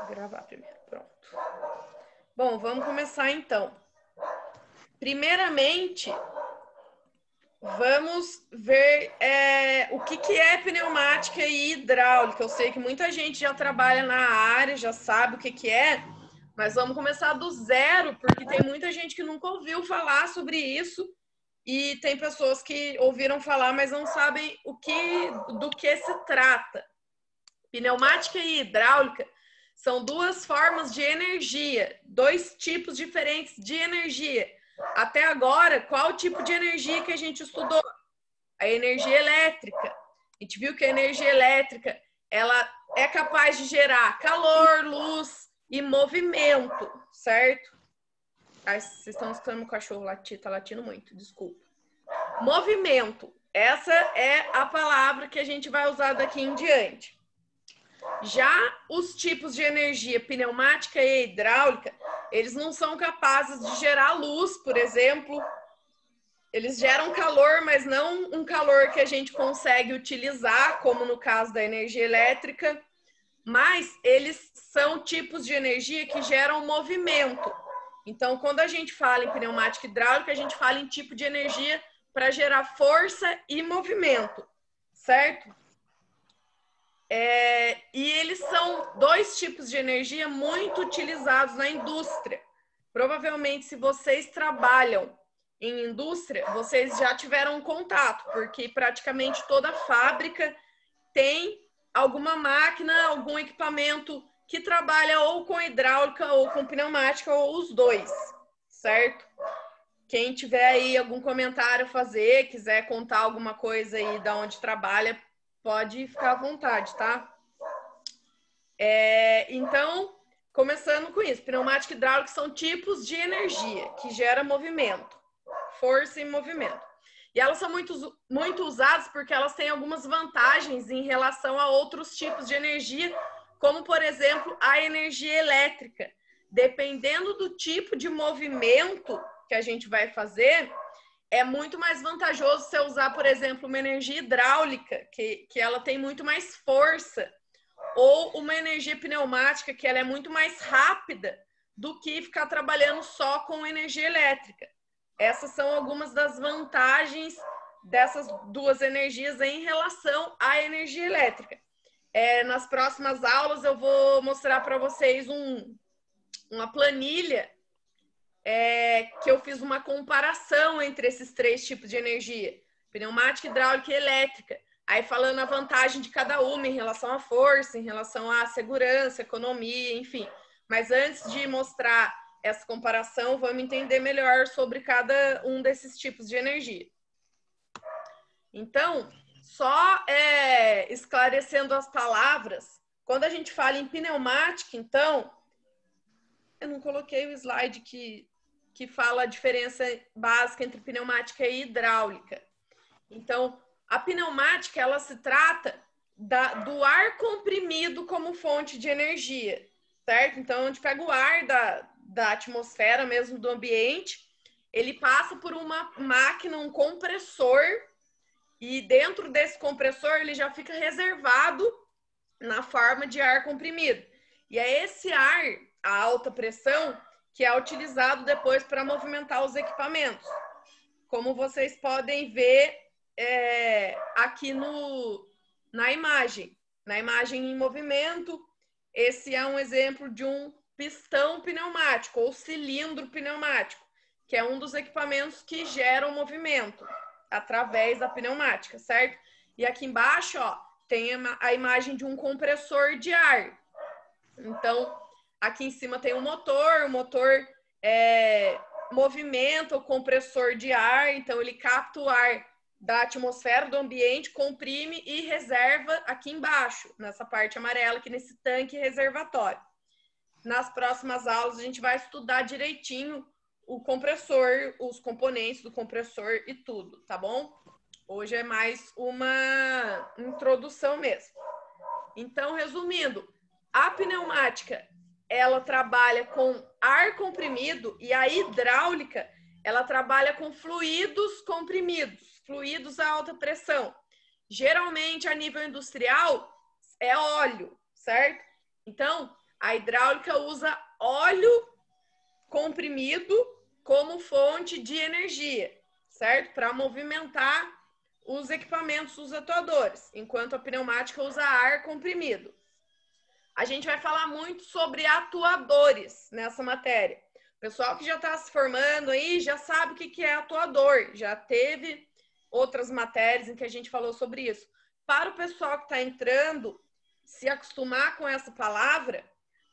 Gravar primeiro, pronto. Bom, vamos começar então. Primeiramente, vamos ver o que é pneumática e hidráulica. Eu sei que muita gente já trabalha na área, já sabe o que é, mas vamos começar do zero, porque tem muita gente que nunca ouviu falar sobre isso e tem pessoas que ouviram falar, mas não sabem do que se trata. Pneumática e hidráulica são duas formas de energia, dois tipos diferentes de energia. Até agora, qual o tipo de energia que a gente estudou? A energia elétrica. A gente viu que a energia elétrica ela é capaz de gerar calor, luz e movimento, certo? Ai, vocês estão escutando o cachorro latir, tá latindo muito, desculpa. Movimento. Essa é a palavra que a gente vai usar daqui em diante. Já os tipos de energia pneumática e hidráulica, eles não são capazes de gerar luz, por exemplo. Eles geram calor, mas não um calor que a gente consegue utilizar, como no caso da energia elétrica. Mas eles são tipos de energia que geram movimento. Então, quando a gente fala em pneumática e hidráulica, a gente fala em tipo de energia para gerar força e movimento, certo? E eles são dois tipos de energia muito utilizados na indústria. Provavelmente, se vocês trabalham em indústria, vocês já tiveram contato, porque praticamente toda fábrica tem alguma máquina, algum equipamento que trabalha ou com hidráulica ou com pneumática, ou os dois, certo? Quem tiver aí algum comentário a fazer, quiser contar alguma coisa aí de onde trabalha, pode ficar à vontade, tá? Então, começando com isso, pneumática e hidráulica são tipos de energia que gera movimento, força e movimento. E elas são muito usadas porque elas têm algumas vantagens em relação a outros tipos de energia, como, por exemplo, a energia elétrica. Dependendo do tipo de movimento que a gente vai fazer, é muito mais vantajoso você usar, por exemplo, uma energia hidráulica, que ela tem muito mais força, ou uma energia pneumática, que ela é muito mais rápida do que ficar trabalhando só com energia elétrica. Essas são algumas das vantagens dessas duas energias em relação à energia elétrica. Nas próximas aulas eu vou mostrar para vocês uma planilha que eu fiz uma comparação entre esses três tipos de energia, pneumática, hidráulica e elétrica. Aí falando a vantagem de cada uma em relação à força, em relação à segurança, economia, enfim. Mas antes de mostrar essa comparação, vamos entender melhor sobre cada um desses tipos de energia. Então, só esclarecendo as palavras, quando a gente fala em pneumática, então, eu não coloquei o slide que fala a diferença básica entre pneumática e hidráulica. Então, a pneumática, ela se trata do ar comprimido como fonte de energia, certo? Então, a gente pega o ar da atmosfera mesmo, do ambiente, ele passa por uma máquina, um compressor, e dentro desse compressor ele já fica reservado na forma de ar comprimido. E é esse ar, a alta pressão, que é utilizado depois para movimentar os equipamentos. Como vocês podem ver aqui na imagem em movimento, esse é um exemplo de um pistão pneumático ou cilindro pneumático, que é um dos equipamentos que geram movimento através da pneumática, certo? E aqui embaixo, ó, tem a imagem de um compressor de ar. Então, aqui em cima tem o motor movimenta o compressor de ar, então ele capta o ar da atmosfera, do ambiente, comprime e reserva aqui embaixo, nessa parte amarela, aqui nesse tanque reservatório. Nas próximas aulas a gente vai estudar direitinho o compressor, os componentes do compressor e tudo, tá bom? Hoje é mais uma introdução mesmo. Então, resumindo, a pneumática, ela trabalha com ar comprimido e a hidráulica, ela trabalha com fluidos comprimidos, fluidos a alta pressão. Geralmente, a nível industrial, é óleo, certo? Então, A hidráulica usa óleo comprimido como fonte de energia, certo? Para movimentar os equipamentos, os atuadores, enquanto a pneumática usa ar comprimido. A gente vai falar muito sobre atuadores nessa matéria. O pessoal que já está se formando aí já sabe o que é atuador, já teve outras matérias em que a gente falou sobre isso. Para o pessoal que está entrando, se acostumar com essa palavra,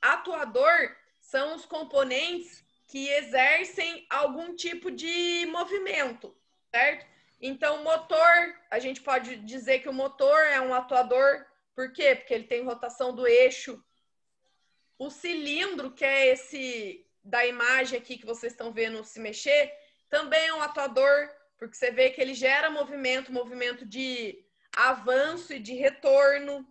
atuador são os componentes que exercem algum tipo de movimento, certo? Então, motor, a gente pode dizer que o motor é um atuador. Por quê? Porque ele tem rotação do eixo. O cilindro, que é esse da imagem aqui que vocês estão vendo se mexer, também é um atuador, porque você vê que ele gera movimento de avanço e de retorno.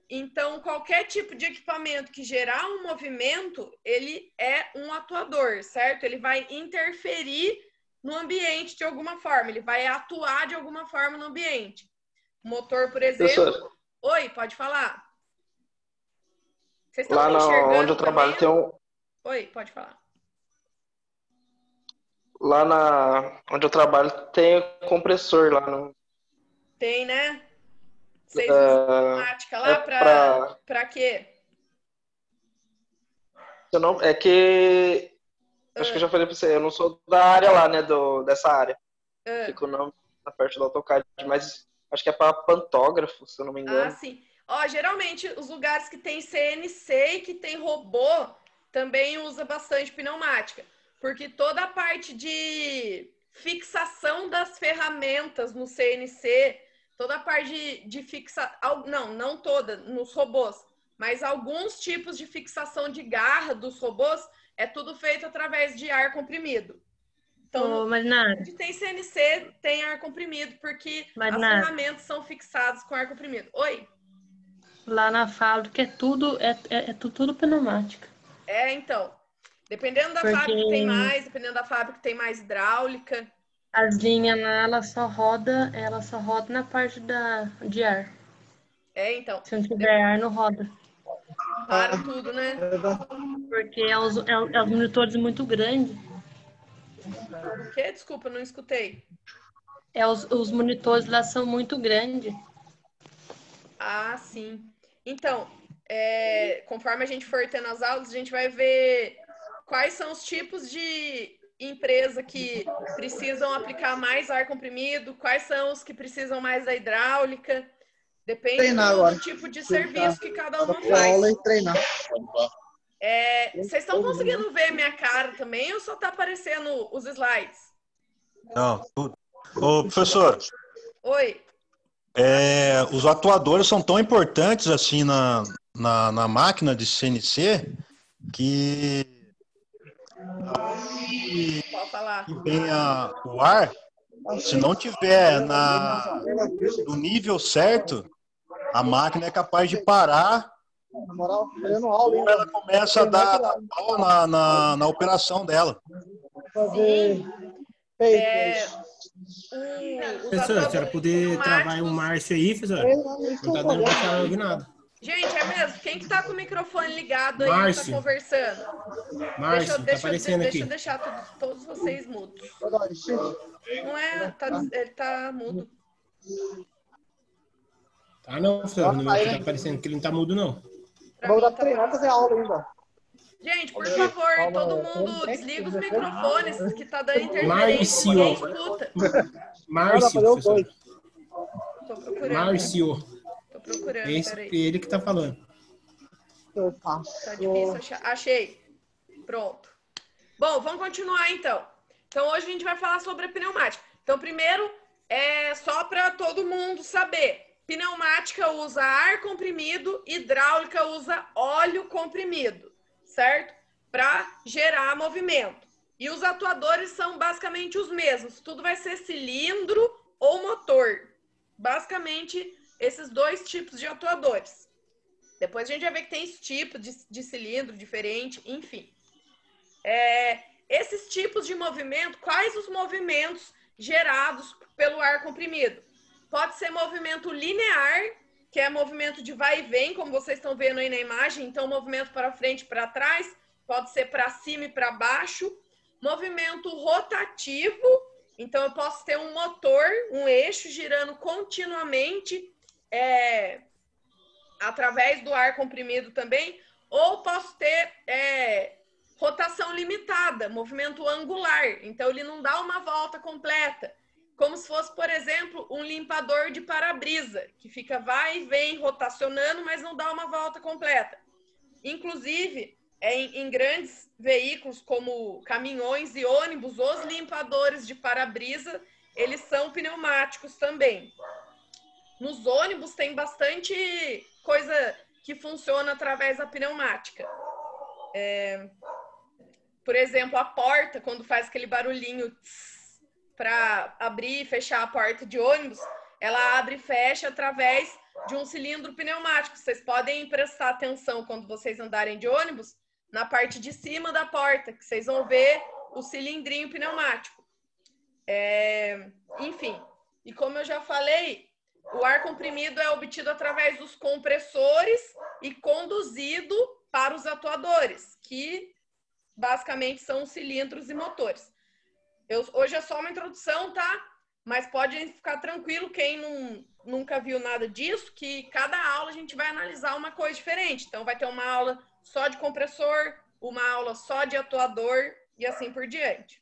Então, qualquer tipo de equipamento que gerar um movimento, ele é um atuador, certo? Ele vai interferir no ambiente de alguma forma, ele vai atuar de alguma forma no ambiente. Motor, por exemplo... Professor, Oi, pode falar. Vocês estão lá me enxergando onde eu trabalho também? tem um. Oi, pode falar. Onde eu trabalho tem compressor lá no. Tem, né? Vocês usam pneumática lá para quê? É que. Acho que eu já falei pra você, eu não sou da área lá, né? Dessa área. Fico na parte do AutoCAD, mas acho que é para pantógrafo, se eu não me engano. Ah, sim. Ó, geralmente, os lugares que tem CNC e que tem robô também usa bastante pneumática. Porque toda a parte de fixação das ferramentas no CNC, toda a parte de fixação... Não toda, nos robôs. Mas alguns tipos de fixação de garra dos robôs é tudo feito através de ar comprimido. Então, onde tem CNC, tem ar comprimido, porque as ferramentas são fixadas com ar comprimido. Oi? Lá na fábrica é tudo pneumática. Então. Dependendo da fábrica tem mais, dependendo da fábrica tem mais hidráulica. As linhas lá, ela só roda na parte de ar. Então. Se não tiver ar, não roda. Para tudo, né? Porque é os monitores muito grandes. O quê? Desculpa, não escutei. Os monitores lá são muito grandes. Ah, sim. Então, conforme a gente for tendo as aulas, a gente vai ver quais são os tipos de empresa que precisam aplicar mais ar comprimido, quais são os que precisam mais da hidráulica. Depende do tipo de serviço que cada uma faz. Vocês estão conseguindo ver minha cara também ou só está aparecendo os slides? Não, tudo. Ô, professor. Oi. Os atuadores são tão importantes assim na máquina de CNC que pode falar. Que vem o ar, se não tiver no nível certo, a máquina é capaz de parar ou ela começa a dar pau na operação dela. Sim. Professor, a senhora poder travar o Márcio aí, professor? Não tá dando pra senhora ouvir nada. Gente, é mesmo? Quem que tá com o microfone ligado aí Márcio. que tá conversando? Márcio, tá aparecendo aqui. Deixa eu deixar todos vocês mudos. Não é? Ele tá mudo. Tá não, professor. No meu aqui tá aparecendo que ele não tá mudo, não. Vamos dar pra treinar fazer aula ainda. Gente, por favor, todo mundo desliga os microfones que tá dando interferência. Márcio. Ninguém escuta. Márcio, professor. Tô procurando. Márcio. Tô procurando, peraí. Ele que tá falando. Tá difícil achar. Achei. Pronto. Bom, vamos continuar então. Então, hoje a gente vai falar sobre a pneumática. Então, primeiro, só para todo mundo saber. Pneumática usa ar comprimido, hidráulica usa óleo comprimido, certo? Para gerar movimento. E os atuadores são basicamente os mesmos. Tudo vai ser cilindro ou motor. Basicamente, esses dois tipos de atuadores. Depois a gente vai ver que tem esse tipo de cilindro diferente, enfim. Esses tipos de movimento, quais os movimentos gerados pelo ar comprimido? Pode ser movimento linear que é movimento de vai e vem, como vocês estão vendo aí na imagem. Então, movimento para frente e para trás, pode ser para cima e para baixo. Movimento rotativo, então eu posso ter um motor, um eixo girando continuamente através do ar comprimido também, ou posso ter rotação limitada, movimento angular, então ele não dá uma volta completa, como se fosse, por exemplo, um limpador de para-brisa, que fica vai e vem rotacionando, mas não dá uma volta completa. Inclusive, em grandes veículos como caminhões e ônibus, os limpadores de para-brisa, eles são pneumáticos também. Nos ônibus tem bastante coisa que funciona através da pneumática. Por exemplo, a porta, quando faz aquele barulhinho para abrir e fechar a porta de ônibus, ela abre e fecha através de um cilindro pneumático. Vocês podem prestar atenção quando vocês andarem de ônibus, na parte de cima da porta, que vocês vão ver o cilindrinho pneumático. Enfim, e como eu já falei, o ar comprimido é obtido através dos compressores e conduzido para os atuadores, que basicamente são os cilindros e motores. Hoje é só uma introdução, tá? Mas pode ficar tranquilo, quem nunca viu nada disso, que cada aula a gente vai analisar uma coisa diferente. Então, vai ter uma aula só de compressor, uma aula só de atuador e assim por diante.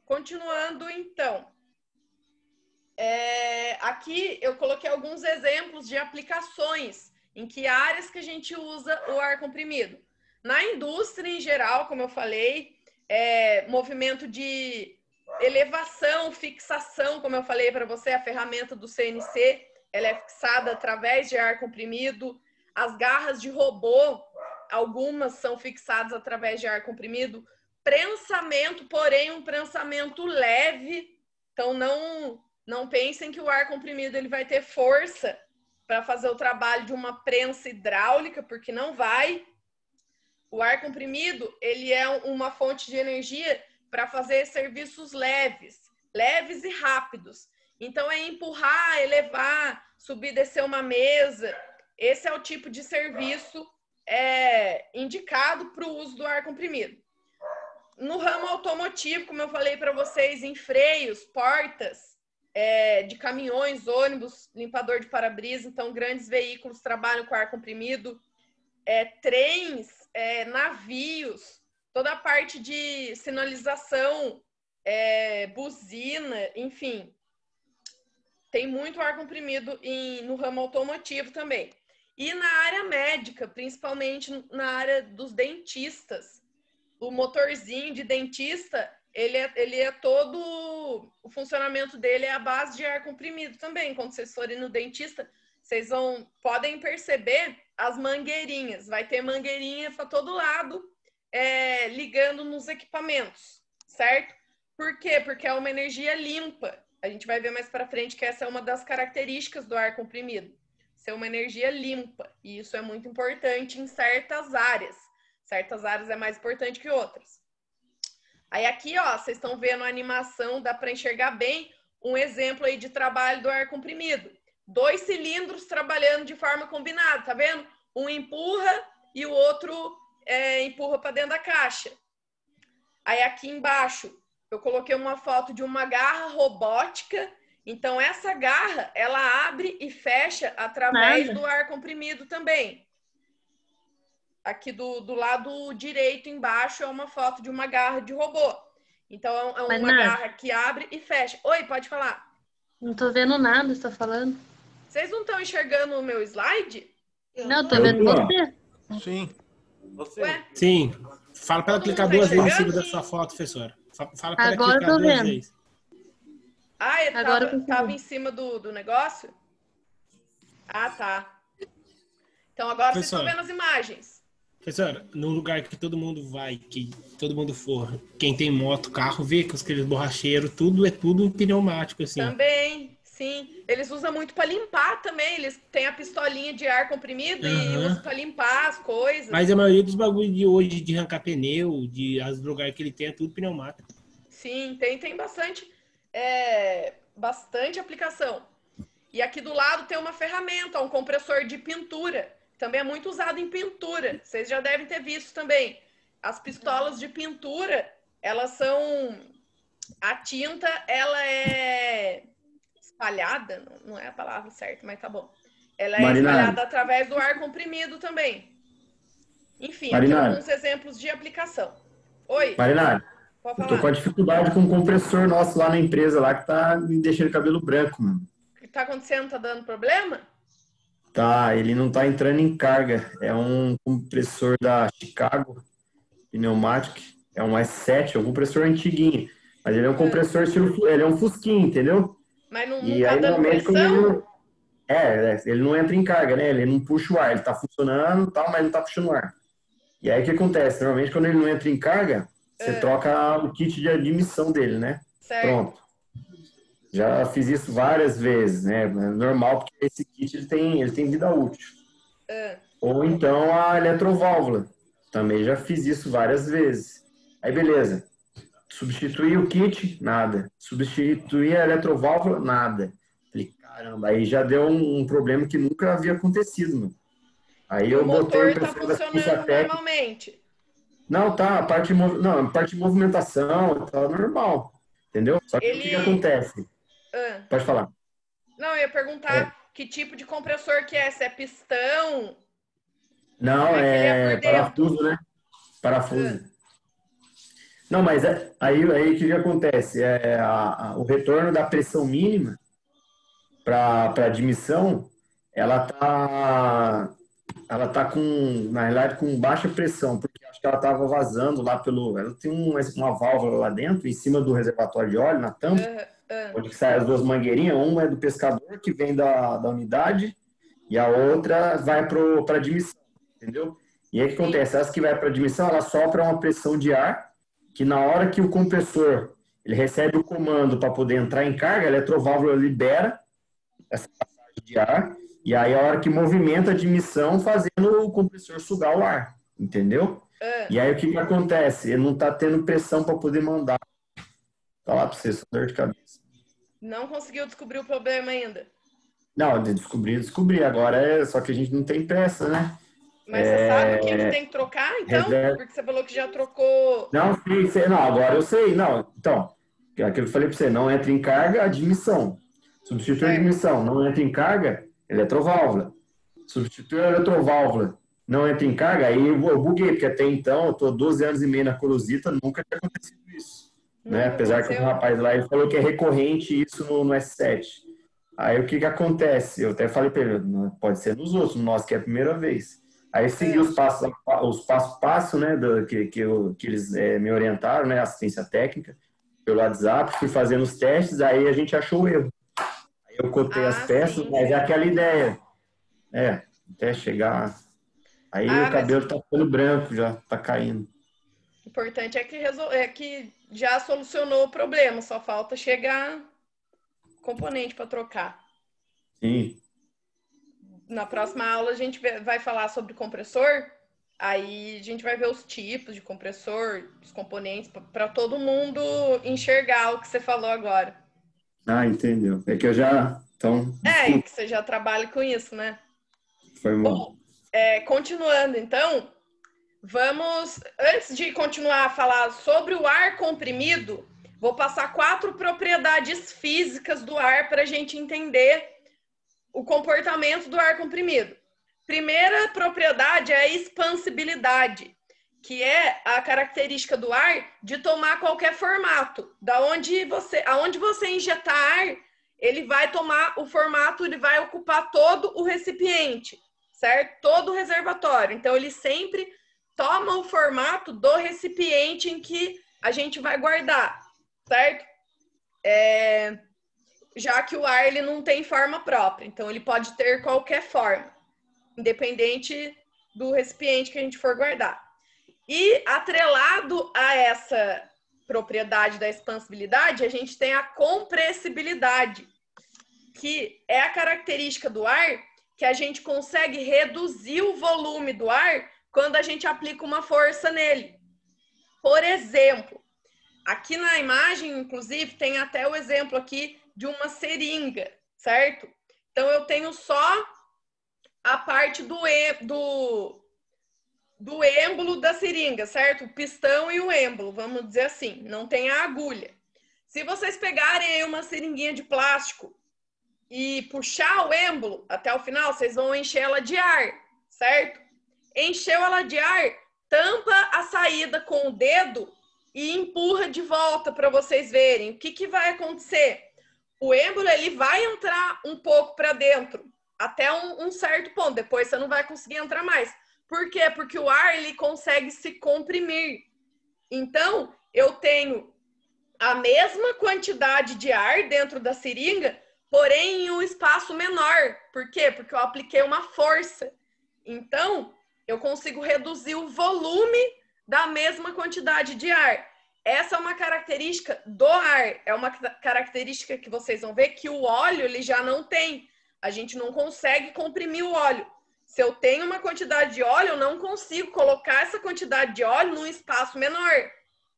Continuando, então. Aqui eu coloquei alguns exemplos de aplicações em que áreas que a gente usa o ar comprimido. Na indústria em geral, como eu falei, movimento de elevação, fixação, como eu falei para você, a ferramenta do CNC, ela é fixada através de ar comprimido. As garras de robô, algumas são fixadas através de ar comprimido. Prensamento, porém, um prensamento leve. Então, não pensem que o ar comprimido ele vai ter força para fazer o trabalho de uma prensa hidráulica, porque não vai. O ar comprimido, ele é uma fonte de energia para fazer serviços leves e rápidos. Então, é empurrar, elevar, subir, descer uma mesa. Esse é o tipo de serviço indicado para o uso do ar comprimido. No ramo automotivo, como eu falei para vocês, em freios, portas de caminhões, ônibus, limpador de para-brisa, então grandes veículos trabalham com ar comprimido, trens, navios, toda a parte de sinalização, buzina, enfim. Tem muito ar comprimido no ramo automotivo também. E na área médica, principalmente na área dos dentistas. O motorzinho de dentista, ele é todo... O funcionamento dele é a base de ar comprimido também. Quando vocês forem no dentista, vocês podem perceber as mangueirinhas. Vai ter mangueirinha para todo lado, ligando nos equipamentos, certo? Por quê? Porque é uma energia limpa. A gente vai ver mais para frente que essa é uma das características do ar comprimido. Ser uma energia limpa. E isso é muito importante em certas áreas. Certas áreas é mais importante que outras. Aí aqui, ó, vocês estão vendo a animação, dá para enxergar bem um exemplo aí de trabalho do ar comprimido. 2 cilindros trabalhando de forma combinada, tá vendo? Um empurra e o outro empurra para dentro da caixa. Aí aqui embaixo, eu coloquei uma foto de uma garra robótica. Então, essa garra, ela abre e fecha através do ar comprimido também. Aqui do lado direito embaixo é uma foto de uma garra de robô. Então, é uma garra que abre e fecha. Oi, pode falar. Não tô vendo nada, você tá falando. Vocês não estão enxergando o meu slide? Não, tô vendo você. Sim. Você? Ué? Sim. Fala para ela Todo clicar mundo tá 2 vezes em enxergando? cima da sua foto, professora. Fala para ela Agora eu clicar tô 2 vendo. vezes. Ah, ele Agora eu tô tava vendo. em cima do negócio? Ah, tá. Então, agora vocês estão Professora. vendo as imagens. Professora, num lugar que todo mundo vai, que todo mundo for, quem tem moto, carro, vê que aqueles borracheiros, tudo é tudo pneumático, assim. Também, sim. Eles usam muito para limpar também. Eles têm a pistolinha de ar comprimido e usam para limpar as coisas. Mas a maioria dos bagulhos de hoje, de arrancar pneu, os lugares que ele tem, é tudo pneumático. Sim, tem bastante aplicação. E aqui do lado tem uma ferramenta, um compressor de pintura. Também é muito usado em pintura. Vocês já devem ter visto também. As pistolas de pintura, elas são... A tinta, ela é espalhada, não é a palavra certa, mas tá bom. Ela é espalhada através do ar comprimido também. Enfim, aqui alguns exemplos de aplicação. Oi. Marinari, eu tô com a dificuldade com o compressor nosso lá na empresa, lá que tá me deixando cabelo branco, mano. O que tá acontecendo? Tá dando problema? Tá, ele não tá entrando em carga. É um compressor da Chicago, Pneumatic. É um S7, é um compressor antiguinho. Mas ele é um compressor estilo... Ele é um fusquinho, entendeu? Mas não tá dando pressão? Ele não entra em carga, né? Ele não puxa o ar. Ele tá funcionando e tal, mas não tá puxando o ar. E aí o que acontece? Normalmente quando ele não entra em carga, você troca o kit de admissão dele, né? Certo. Pronto. Já fiz isso várias vezes, né? É normal, porque esse kit ele tem vida útil. Ou então a eletroválvula. Também já fiz isso várias vezes. Aí beleza. Substituir o kit, nada. Substituir a eletroválvula, nada. Falei, caramba, aí já deu um problema que nunca havia acontecido, mano. Aí eu botei o motor tá funcionando normalmente. Não, tá, a parte de movimentação tá normal, entendeu? Só que o que acontece? Pode falar. Não, eu ia perguntar que tipo de compressor que é, se é pistão? Não, é parafuso, né? Parafuso. Não, mas aí o que acontece? O retorno da pressão mínima para admissão, ela tá na realidade com baixa pressão, porque acho que ela estava vazando lá ela tem uma válvula lá dentro, em cima do reservatório de óleo, na tampa, onde saem as duas mangueirinhas, uma é do pescador, que vem da unidade, e a outra vai para admissão, entendeu? E aí o que acontece? As que vai para admissão, ela sopra uma pressão de ar, que na hora que o compressor ele recebe o comando para poder entrar em carga, a eletroválvula libera essa passagem de ar, e aí a hora que movimenta a admissão, fazendo o compressor sugar o ar, entendeu? E aí o que acontece? Ele não está tendo pressão para poder mandar. Tá lá para você, só dor de cabeça. Não conseguiu descobrir o problema ainda? Não, descobri. Agora só que a gente não tem peça, né? Mas você sabe o que tem que trocar, então? Porque você falou que já trocou... Não, agora eu sei. Não, então, aquilo que eu falei para você, não entra em carga, admissão. Substitui a admissão, não entra em carga, eletroválvula. Substitui a eletroválvula, não entra em carga, aí eu buguei, porque até então, eu tô 12 anos e meio na Corosita, nunca tinha acontecido isso. Né? Apesar que o rapaz lá, ele falou que é recorrente isso no S7. Aí o que acontece? Eu até falei para ele, pode ser nos outros, no nosso que é a primeira vez. Aí segui os passo a passo, né, que eles me orientaram, né, assistência técnica, pelo WhatsApp, fui fazendo os testes, aí a gente achou o erro. Aí eu cotei as peças, mas é aquela ideia. Até chegar. Aí o cabelo tá ficando branco, já tá caindo. O importante é que já solucionou o problema, só falta chegar componente para trocar. Sim. Na próxima aula a gente vai falar sobre compressor, aí a gente vai ver os tipos de compressor, os componentes, para todo mundo enxergar o que você falou agora. Ah, entendeu. É que eu já... Então, e que você já trabalha com isso, né? Foi bom. Continuando, então, vamos... Antes de continuar a falar sobre o ar comprimido, vou passar 4 propriedades físicas do ar para a gente entender o comportamento do ar comprimido. Primeira propriedade é a expansibilidade, que é a característica do ar de tomar qualquer formato. Aonde você injetar ar, ele vai tomar o formato, ele vai ocupar todo o recipiente, certo? Todo o reservatório. Então, ele sempre toma o formato do recipiente em que a gente vai guardar, certo? Já que o ar ele não tem forma própria, então ele pode ter qualquer forma, independente do recipiente que a gente for guardar. E atrelado a essa propriedade da expansibilidade, a gente tem a compressibilidade, que é a característica do ar que a gente consegue reduzir o volume do ar quando a gente aplica uma força nele. Por exemplo, aqui na imagem, inclusive, tem até o exemplo aqui de uma seringa, certo? Então, eu tenho só a parte do êmbolo da seringa, certo? O pistão e o êmbolo, vamos dizer assim. Não tem a agulha. Se vocês pegarem aí uma seringuinha de plástico e puxar o êmbolo até o final, vocês vão encher ela de ar, certo? Encheu ela de ar, tampa a saída com o dedo e empurra de volta para vocês verem. O que vai acontecer? O êmbolo, ele vai entrar um pouco para dentro, até um certo ponto. Depois você não vai conseguir entrar mais. Por quê? Porque o ar, ele consegue se comprimir. Então, eu tenho a mesma quantidade de ar dentro da seringa, porém em um espaço menor. Por quê? Porque eu apliquei uma força. Então, eu consigo reduzir o volume da mesma quantidade de ar. Essa é uma característica do ar. É uma característica que vocês vão ver que o óleo ele já não tem. A gente não consegue comprimir o óleo. Se eu tenho uma quantidade de óleo, eu não consigo colocar essa quantidade de óleo num espaço menor.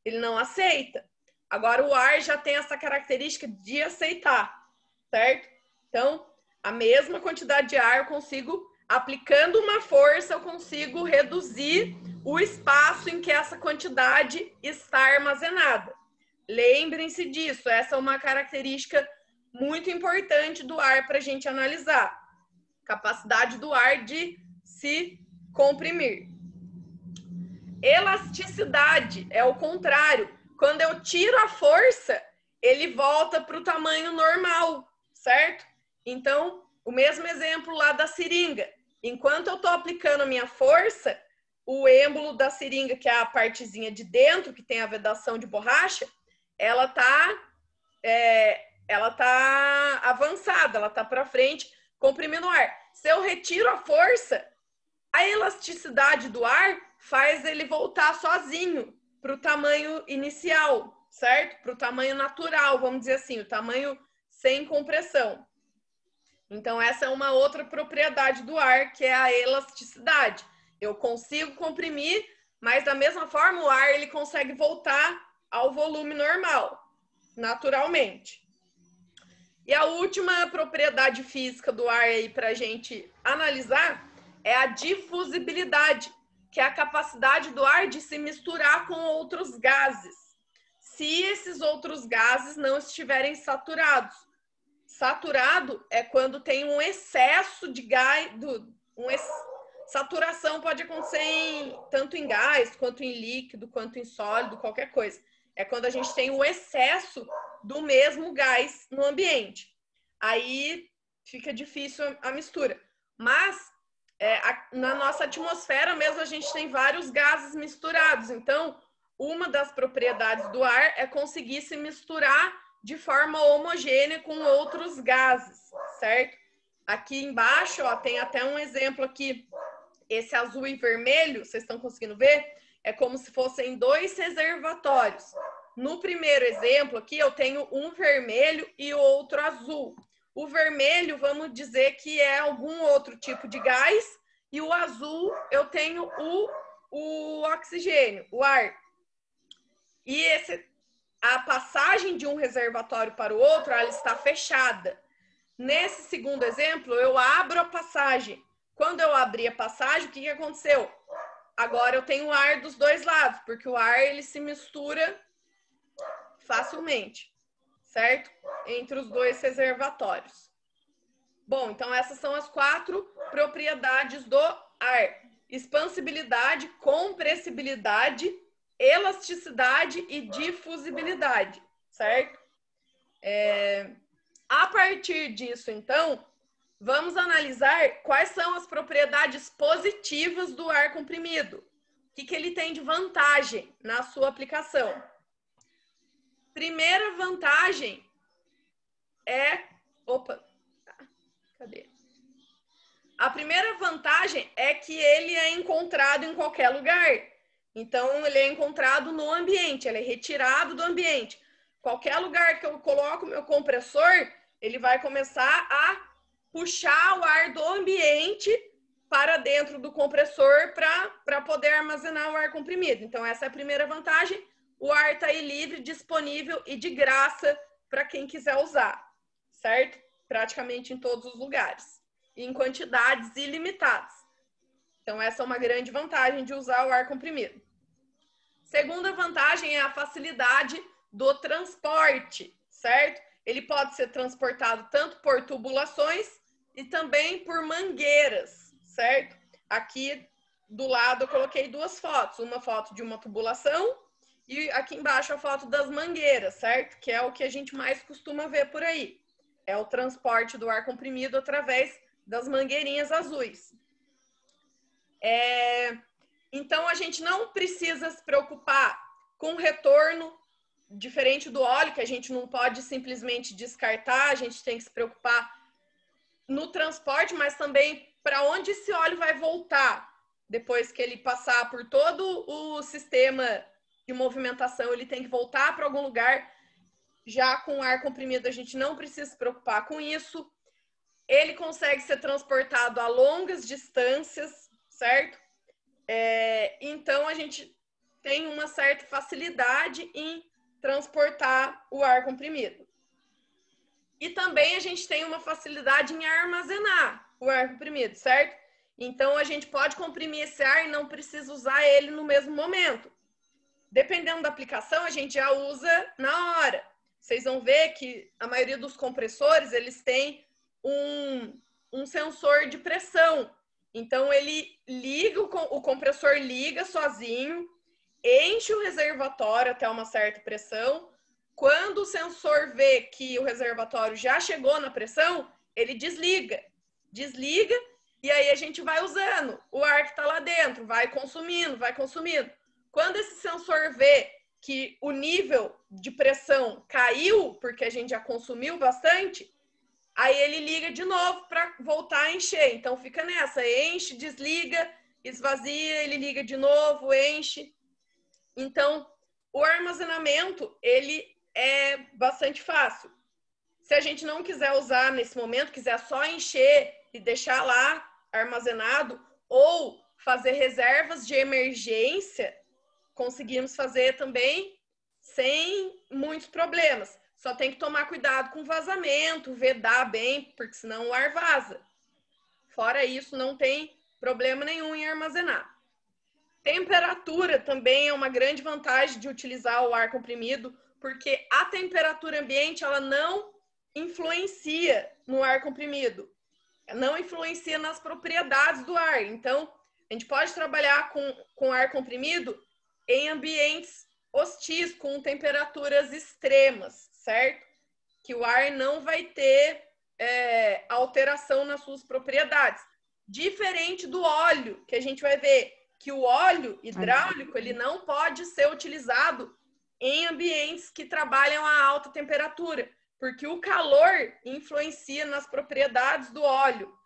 Ele não aceita. Agora, o ar já tem essa característica de aceitar, certo? Então, a mesma quantidade de ar eu consigo, aplicando uma força, eu consigo reduzir o espaço em que essa quantidade está armazenada. Lembrem-se disso, essa é uma característica muito importante do ar para a gente analisar. Capacidade do ar de se comprimir. Elasticidade é o contrário. Quando eu tiro a força, ele volta para o tamanho normal, certo? Então, o mesmo exemplo lá da seringa. Enquanto eu estou aplicando a minha força, o êmbolo da seringa, que é a partezinha de dentro, que tem a vedação de borracha, ela tá avançada, ela tá para frente, comprimindo o ar. Se eu retiro a força, a elasticidade do ar faz ele voltar sozinho para o tamanho inicial, certo? Para o tamanho natural, vamos dizer assim, o tamanho sem compressão. Então, essa é uma outra propriedade do ar, que é a elasticidade. Eu consigo comprimir, mas da mesma forma o ar ele consegue voltar ao volume normal, naturalmente. E a última propriedade física do ar aí para a gente analisar é a difusibilidade, que é a capacidade do ar de se misturar com outros gases, se esses outros gases não estiverem saturados. Saturado é quando tem um excesso de gás, saturação pode acontecer tanto em gás, quanto em líquido, quanto em sólido, qualquer coisa. É quando a gente tem o excesso do mesmo gás no ambiente. Aí fica difícil a mistura. Mas na nossa atmosfera mesmo a gente tem vários gases misturados. Então, uma das propriedades do ar é conseguir se misturar de forma homogênea com outros gases, certo? Aqui embaixo, ó, tem até um exemplo aqui. Esse azul e vermelho, vocês estão conseguindo ver? É como se fossem dois reservatórios. No primeiro exemplo aqui, eu tenho um vermelho e outro azul. O vermelho, vamos dizer que é algum outro tipo de gás, e o azul, eu tenho o oxigênio, o ar. E a passagem de um reservatório para o outro, ela está fechada. Nesse segundo exemplo, eu abro a passagem. Quando eu abri a passagem, o que aconteceu? Agora eu tenho ar dos dois lados, porque o ar ele se mistura facilmente, certo? Entre os dois reservatórios. Bom, então essas são as 4 propriedades do ar: expansibilidade, compressibilidade, elasticidade e difusibilidade, certo? A partir disso, então, vamos analisar quais são as propriedades positivas do ar comprimido. O que ele tem de vantagem na sua aplicação? Primeira vantagem é... Cadê? A primeira vantagem é que ele é encontrado em qualquer lugar. Então, ele é encontrado no ambiente, ele é retirado do ambiente. Qualquer lugar que eu coloco meu compressor, ele vai começar a puxar o ar do ambiente para dentro do compressor para poder armazenar o ar comprimido. Então, essa é a primeira vantagem. O ar está aí livre, disponível e de graça para quem quiser usar, certo? praticamente em todos os lugares, em quantidades ilimitadas. Então, essa é uma grande vantagem de usar o ar comprimido. Segunda vantagem é a facilidade do transporte, certo? Ele pode ser transportado tanto por tubulações e também por mangueiras, certo? Aqui do lado eu coloquei duas fotos, uma foto de uma tubulação e aqui embaixo a foto das mangueiras, certo? Que é o que a gente mais costuma ver por aí. É o transporte do ar comprimido através das mangueirinhas azuis. Então, a gente não precisa se preocupar com retorno, diferente do óleo, que a gente não pode simplesmente descartar, a gente tem que se preocupar no transporte, mas também para onde esse óleo vai voltar. Depois que ele passar por todo o sistema de movimentação, ele tem que voltar para algum lugar. Já com ar comprimido, a gente não precisa se preocupar com isso. Ele consegue ser transportado a longas distâncias, certo? Então, a gente tem uma certa facilidade em transportar o ar comprimido. E também a gente tem uma facilidade em armazenar o ar comprimido, certo? Então, a gente pode comprimir esse ar e não precisa usar ele no mesmo momento. Dependendo da aplicação, a gente já usa na hora. Vocês vão ver que a maioria dos compressores, eles têm um sensor de pressão. Então, ele liga, o compressor liga sozinho, enche o reservatório até uma certa pressão. Quando o sensor vê que o reservatório já chegou na pressão, ele desliga. Desliga e aí a gente vai usando o ar que está lá dentro, vai consumindo, vai consumindo. Quando esse sensor vê que o nível de pressão caiu, porque a gente já consumiu bastante, aí ele liga de novo para voltar a encher. Então, fica nessa, enche, desliga, esvazia, ele liga de novo, enche. Então, o armazenamento, ele é bastante fácil. Se a gente não quiser usar nesse momento, quiser só encher e deixar lá armazenado, ou fazer reservas de emergência, conseguimos fazer também sem muitos problemas. Só tem que tomar cuidado com vazamento, vedar bem, porque senão o ar vaza. Fora isso, não tem problema nenhum em armazenar. Temperatura também é uma grande vantagem de utilizar o ar comprimido, porque a temperatura ambiente ela não influencia no ar comprimido, não influencia nas propriedades do ar. Então, a gente pode trabalhar com ar comprimido em ambientes hostis, com temperaturas extremas, certo? Que o ar não vai ter alteração nas suas propriedades. Diferente do óleo, que a gente vai ver que o óleo hidráulico ele não pode ser utilizado em ambientes que trabalham a alta temperatura, porque o calor influencia nas propriedades do óleo.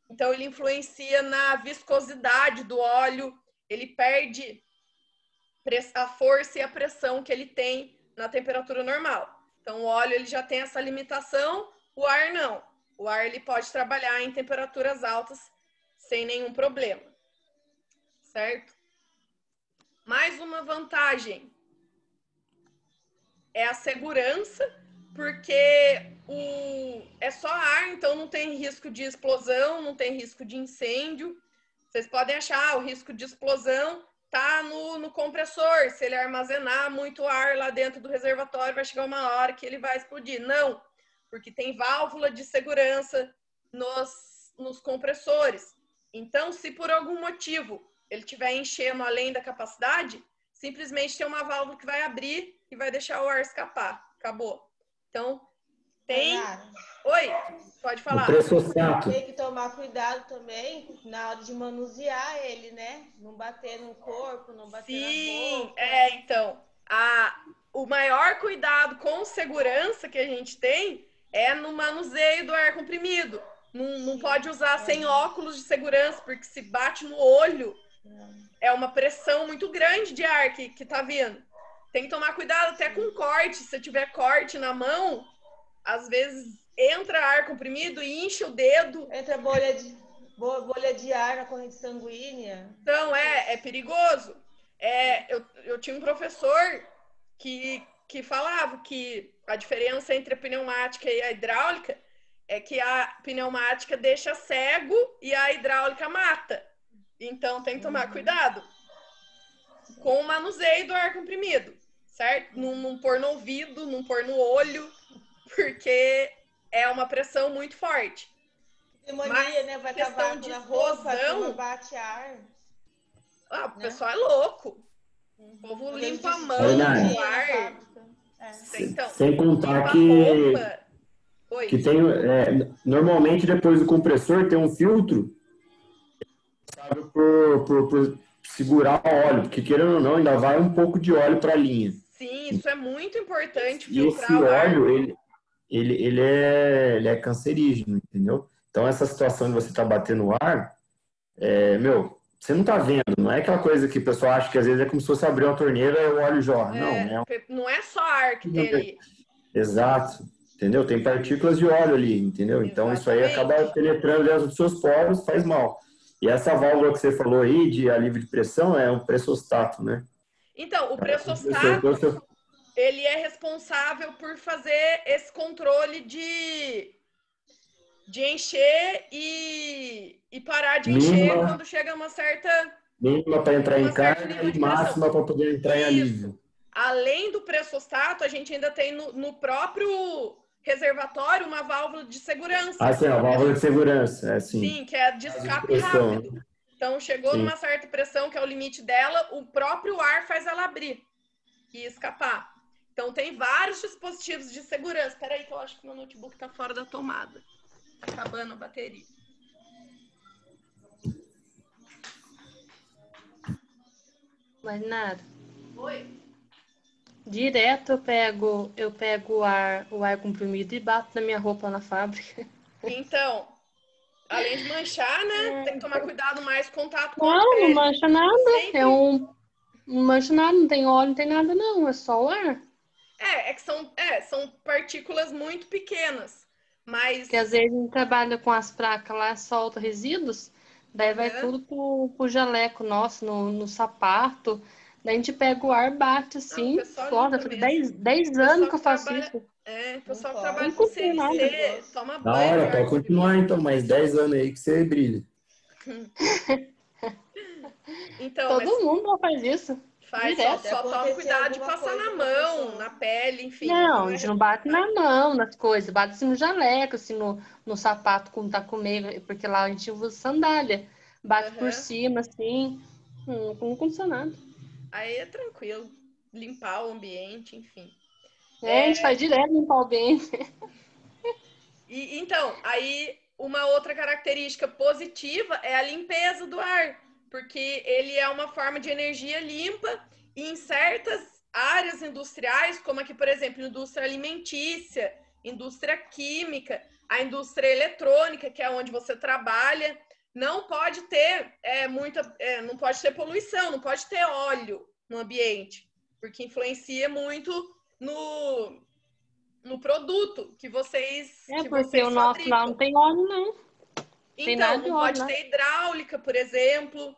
Então, ele influencia na viscosidade do óleo, ele perde a força e a pressão que ele tem na temperatura normal. Então, o óleo ele já tem essa limitação, o ar não. O ar ele pode trabalhar em temperaturas altas sem nenhum problema. Certo? Mais uma vantagem é a segurança, porque é só ar, então não tem risco de explosão, não tem risco de incêndio. Vocês podem achar o risco de explosão tá no compressor. Se ele armazenar muito ar lá dentro do reservatório, vai chegar uma hora que ele vai explodir. Não, porque tem válvula de segurança nos compressores. Então, se por algum motivo ele estiver enchendo além da capacidade, simplesmente tem uma válvula que vai abrir e vai deixar o ar escapar. Acabou. Então, tem... Oi, pode falar. Tem que tomar cuidado também na hora de manusear ele, né? Não bater no corpo, não bater na boca. Então, o maior cuidado com segurança que a gente tem é no manuseio do ar comprimido. Não pode usar sem óculos de segurança, porque se bate no olho, é uma pressão muito grande de ar que tá vindo. Tem que tomar cuidado até com corte. Se tiver corte na mão, às vezes entra ar comprimido e incha o dedo. Entra bolha de ar na corrente sanguínea. Então, é perigoso. Eu tinha um professor que falava que a diferença entre a pneumática e a hidráulica é que a pneumática deixa cego e a hidráulica mata. Então tem que tomar cuidado com o manuseio do ar comprimido, certo? Não pôr no ouvido, não pôr no olho, porque é uma pressão muito forte. Pneumonia, né? Vai acabar com a roupa, a bate ar. Ah, o pessoal é louco. O povo limpa a mão, o ar. Então, sem contar que tem, normalmente depois do compressor tem um filtro, sabe, por segurar o óleo, porque querendo ou não, ainda vai um pouco de óleo para a linha. Sim, isso é muito importante. E esse óleo, ele é cancerígeno, entendeu? Então essa situação de você estar batendo no ar, você não está vendo, não é aquela coisa que o pessoal acha que às vezes é como se fosse abrir uma torneira e o óleo jorra. Não é só ar que tem ali. Exato, entendeu? Tem partículas de óleo ali, entendeu? Então isso aí acaba penetrando dentro dos seus poros, faz mal. E essa válvula que você falou aí, de alívio de pressão, é um pressostato, né? Então, o pressostato, ele é responsável por fazer esse controle de encher e parar de encher quando chega uma certa... Mínima para entrar em carga e máxima para poder entrar em alívio. Além do pressostato, a gente ainda tem no próprio reservatório uma válvula de segurança. Ah, sim, a válvula de segurança, Sim, que é de escape rápido. Então, chegou numa certa pressão, que é o limite dela, o próprio ar faz ela abrir e escapar. Então, tem vários dispositivos de segurança. Espera aí que eu acho que meu notebook está fora da tomada. Tá acabando a bateria. Mas nada. Oi? Direto eu pego o ar comprimido e bato na minha roupa na fábrica. Então, além de manchar, né? Tem que tomar cuidado mais com contato com a pele. Não mancha nada. Sempre. Não mancha nada, não tem óleo, não tem nada não, é só o ar. Que são partículas muito pequenas, mas... Porque às vezes a gente trabalha com as placas lá, solta resíduos, daí vai tudo pro jaleco nosso, no sapato, daí a gente pega o ar, bate assim, foda, 10 anos que eu faço isso. O pessoal que trabalha com CNC, toma banho. Da hora, pode continuar então, mais 10 anos aí que você brilha. Então, todo mundo faz isso. Faz, só toma cuidado de passar na mão, na pele, enfim. Não, a gente não bate na mão, nas coisas, bate assim no jaleco, assim no sapato quando tá com meio, porque lá a gente usa sandália. Bate por cima, assim, não aconteceu nada. Aí é tranquilo, limpar o ambiente, enfim. A gente faz direto limpar o ambiente. Então, aí uma outra característica positiva é a limpeza do ar. Porque ele é uma forma de energia limpa e em certas áreas industriais, como aqui, por exemplo, indústria alimentícia, indústria química, a indústria eletrônica, que é onde você trabalha, não pode ter não pode ter poluição, não pode ter óleo no ambiente, porque influencia muito no produto que vocês porque o nosso fabricam. Lá não tem óleo, não. Então, não pode ter hidráulica, por exemplo.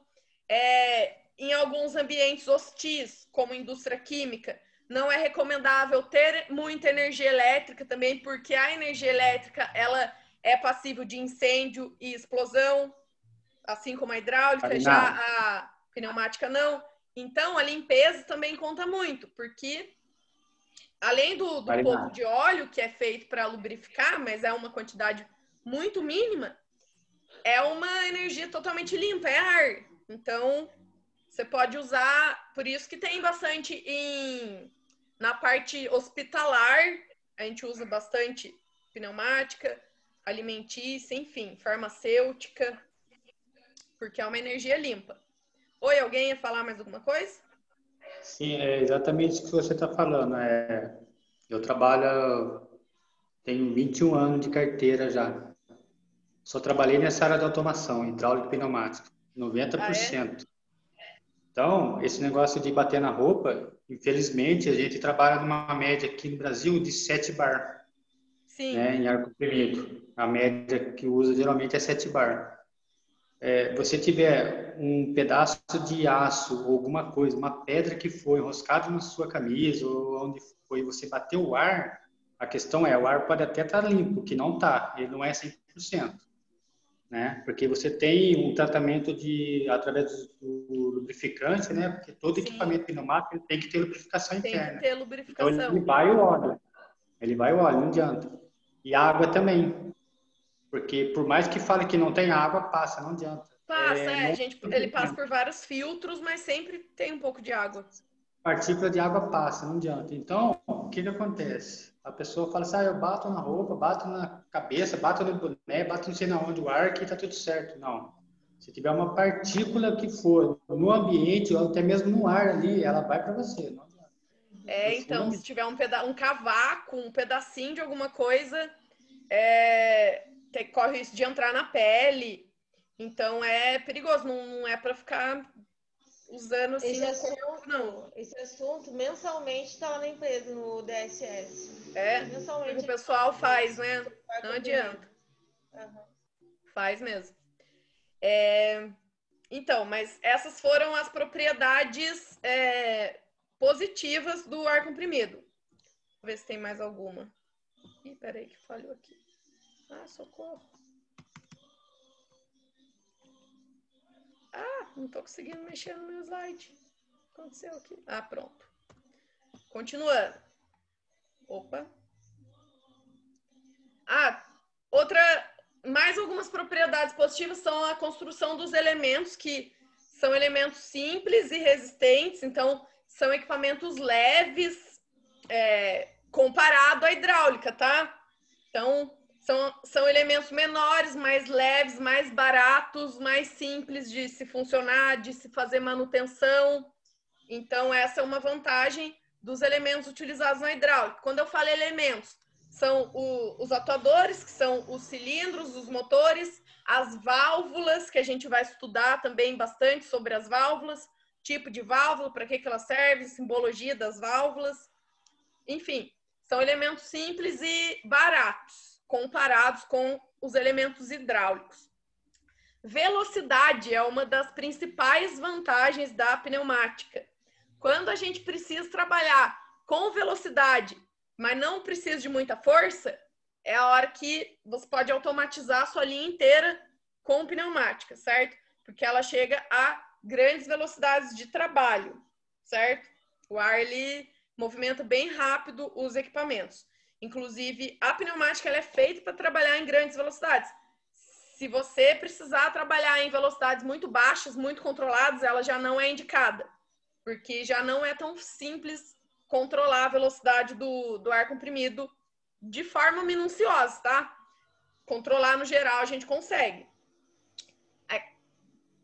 Em alguns ambientes hostis, como indústria química, não é recomendável ter muita energia elétrica também, porque a energia elétrica ela é passível de incêndio e explosão, assim como a hidráulica, já a pneumática não. Então, a limpeza também conta muito, porque além do pouco de óleo que é feito para lubrificar, mas é uma quantidade muito mínima, é uma energia totalmente limpa, é ar. Então, você pode usar, por isso que tem bastante na parte hospitalar, a gente usa bastante pneumática, alimentícia, enfim, farmacêutica, porque é uma energia limpa. Oi, alguém ia falar mais alguma coisa? Sim, é exatamente isso que você está falando. Eu tenho 21 anos de carteira já. Só trabalhei nessa área da automação, hidráulica e pneumática, 90%. Então, esse negócio de bater na roupa, infelizmente, a gente trabalha numa média aqui no Brasil de 7 bar. Sim. Né, em ar comprimido. A média que usa geralmente é 7 bar. Você tiver um pedaço de aço ou alguma coisa, uma pedra que foi enroscada na sua camisa ou onde foi, você bateu o ar, A questão é, o ar pode até estar limpo, que não está, ele não é 100%, né? Porque você tem um tratamento através do lubrificante, né? Porque todo equipamento pneumático tem que ter lubrificação interna. Tem que ter lubrificação. Então, ele vai o óleo. Ele vai o óleo, não adianta. E a água também. Porque por mais que fale que não tem água, passa, não adianta. Ele passa por vários filtros, mas sempre tem um pouco de água. Partícula de água passa, não adianta. Então, o que acontece? A pessoa fala assim, eu bato na roupa, bato na cabeça, bato no boné, bato não sei na onde, o ar, que tá tudo certo. Não. Se tiver uma partícula que for no ambiente, ou até mesmo no ar ali, ela vai para você, não adianta. Então, se tiver um cavaco, um pedacinho de alguma coisa, corre risco de entrar na pele. Então, é perigoso, não é para ficar usando assim não. Esse assunto mensalmente está lá na empresa, no DSS. Mensalmente. O pessoal faz, né? Não adianta. Faz mesmo. Então, mas essas foram as propriedades positivas do ar comprimido. Vou ver se tem mais alguma. Ih, peraí que falhou aqui. Socorro. Não tô conseguindo mexer no meu slide. O que aconteceu aqui? Pronto. Continuando. Opa. Mais algumas propriedades positivas são a construção dos elementos, que são elementos simples e resistentes. Então, são equipamentos leves comparado à hidráulica, tá? Então, são elementos menores, mais leves, mais baratos, mais simples de se funcionar, de se fazer manutenção. Então, essa é uma vantagem dos elementos utilizados na hidráulica. Quando eu falo elementos, são os atuadores, que são os cilindros, os motores, as válvulas, que a gente vai estudar também bastante sobre as válvulas, tipo de válvula, para que elas servem, simbologia das válvulas. Enfim, são elementos simples e baratos, comparados com os elementos hidráulicos. Velocidade é uma das principais vantagens da pneumática. Quando a gente precisa trabalhar com velocidade, mas não precisa de muita força, é a hora que você pode automatizar a sua linha inteira com pneumática, certo? Porque ela chega a grandes velocidades de trabalho, certo? O ar, ele movimenta bem rápido os equipamentos. Inclusive, a pneumática ela é feita para trabalhar em grandes velocidades. Se você precisar trabalhar em velocidades muito baixas, muito controladas, ela já não é indicada, porque já não é tão simples controlar a velocidade do ar comprimido de forma minuciosa, tá? Controlar no geral a gente consegue.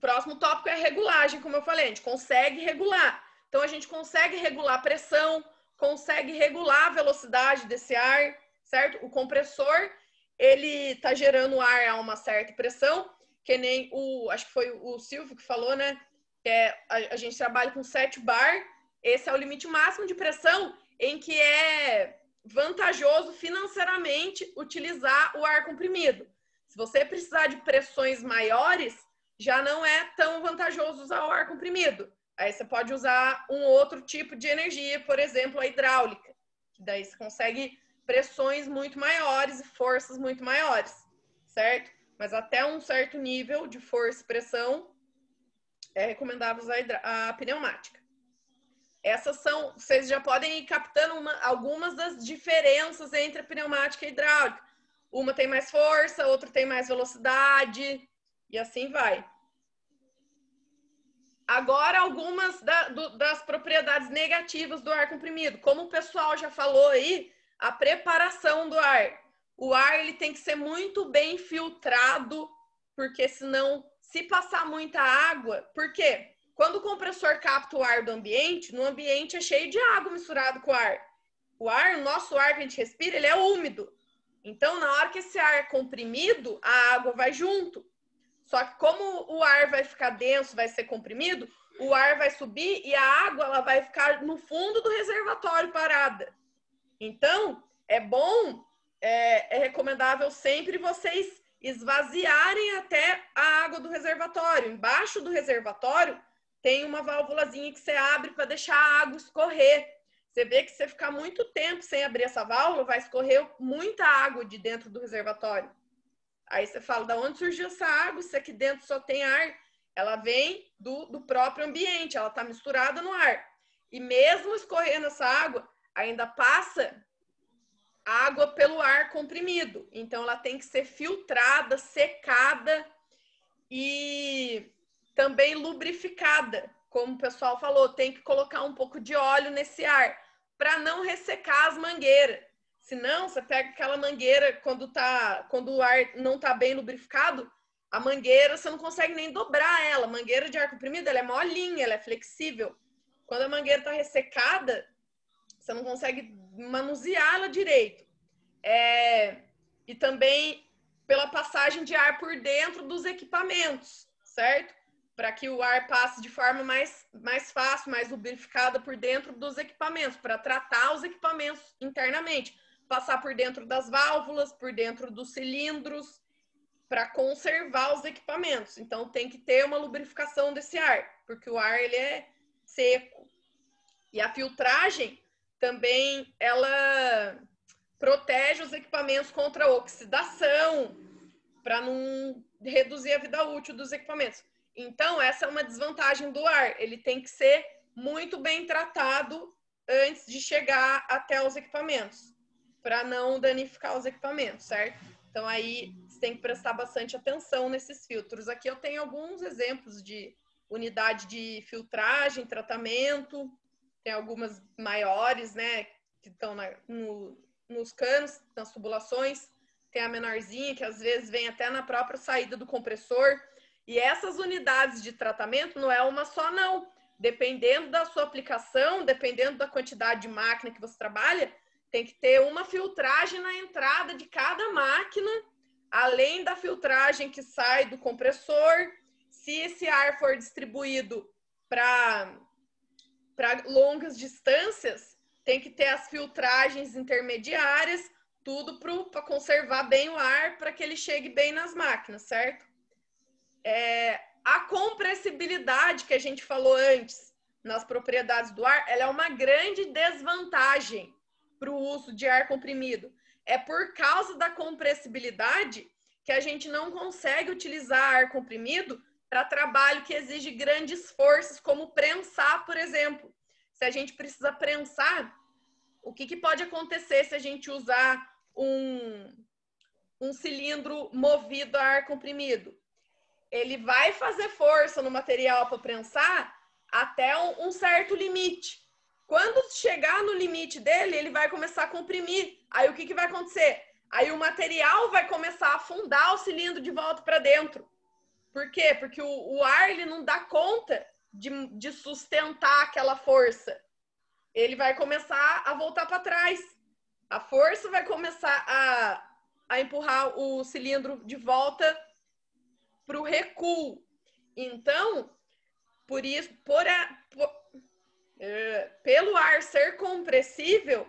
Próximo tópico é a regulagem, como eu falei, a gente consegue regular. Então, a gente consegue regular a pressão, consegue regular a velocidade desse ar, certo? O compressor, ele tá gerando ar a uma certa pressão, que nem acho que foi o Silvio que falou, né? Que a gente trabalha com 7 bar, esse é o limite máximo de pressão em que é vantajoso financeiramente utilizar o ar comprimido. Se você precisar de pressões maiores, já não é tão vantajoso usar o ar comprimido. Aí você pode usar um outro tipo de energia, por exemplo, a hidráulica, que daí você consegue pressões muito maiores e forças muito maiores, certo? Mas até um certo nível de força e pressão é recomendável usar a pneumática. Essas são, vocês já podem ir captando algumas das diferenças entre a pneumática e a hidráulica. Uma tem mais força, outra tem mais velocidade, e assim vai. Agora, algumas das propriedades negativas do ar comprimido. Como o pessoal já falou aí, a preparação do ar. O ar ele tem que ser muito bem filtrado, porque senão, se passar muita água... Por quê? Quando o compressor capta o ar do ambiente, no ambiente é cheio de água misturado com o ar. O nosso ar que a gente respira, ele é úmido. Então, na hora que esse ar é comprimido, a água vai junto. Só que como o ar vai ficar denso, vai ser comprimido, o ar vai subir e a água ela vai ficar no fundo do reservatório parada. Então, é bom, é recomendável sempre vocês esvaziarem até a água do reservatório. Embaixo do reservatório tem uma válvulazinha que você abre para deixar a água escorrer. Você vê que se você ficar muito tempo sem abrir essa válvula, vai escorrer muita água de dentro do reservatório. Aí você fala, da onde surgiu essa água? Se aqui dentro só tem ar, ela vem do próprio ambiente, ela está misturada no ar. E mesmo escorrendo essa água, ainda passa água pelo ar comprimido. Então, ela tem que ser filtrada, secada e também lubrificada. Como o pessoal falou, tem que colocar um pouco de óleo nesse ar para não ressecar as mangueiras. Senão, você pega aquela mangueira, quando o ar não está bem lubrificado, a mangueira, você não consegue nem dobrar ela. A mangueira de ar comprimido, ela é molinha, ela é flexível. Quando a mangueira está ressecada, você não consegue manuseá-la direito. E também pela passagem de ar por dentro dos equipamentos, certo? Para que o ar passe de forma mais fácil, mais lubrificada por dentro dos equipamentos, para tratar os equipamentos internamente. Passar por dentro das válvulas, por dentro dos cilindros, para conservar os equipamentos. Então, tem que ter uma lubrificação desse ar, porque o ar ele é seco. E a filtragem também, ela protege os equipamentos contra a oxidação, para não reduzir a vida útil dos equipamentos. Então, essa é uma desvantagem do ar. Ele tem que ser muito bem tratado antes de chegar até os equipamentos, para não danificar os equipamentos, certo? Então, aí, você tem que prestar bastante atenção nesses filtros. Aqui eu tenho alguns exemplos de unidade de filtragem, tratamento. Tem algumas maiores, né, que estão nos canos, nas tubulações. Tem a menorzinha, que às vezes vem até na própria saída do compressor. E essas unidades de tratamento não é uma só, não. Dependendo da sua aplicação, dependendo da quantidade de máquina que você trabalha, tem que ter uma filtragem na entrada de cada máquina, além da filtragem que sai do compressor. Se esse ar for distribuído para longas distâncias, tem que ter as filtragens intermediárias, tudo para conservar bem o ar, para que ele chegue bem nas máquinas, certo? A compressibilidade que a gente falou antes, nas propriedades do ar, ela é uma grande desvantagem para o uso de ar comprimido. É por causa da compressibilidade que a gente não consegue utilizar ar comprimido para trabalho que exige grandes forças, como prensar, por exemplo. Se a gente precisa prensar, o que pode acontecer se a gente usar um cilindro movido a ar comprimido? Ele vai fazer força no material para prensar até um certo limite. Quando chegar no limite dele, ele vai começar a comprimir. Aí o que vai acontecer? Aí o material vai começar a afundar o cilindro de volta para dentro. Por quê? Porque o ar ele não dá conta de sustentar aquela força. Ele vai começar a voltar para trás. A força vai começar a empurrar o cilindro de volta para o recuo. Então, por isso, pelo ar ser compressível,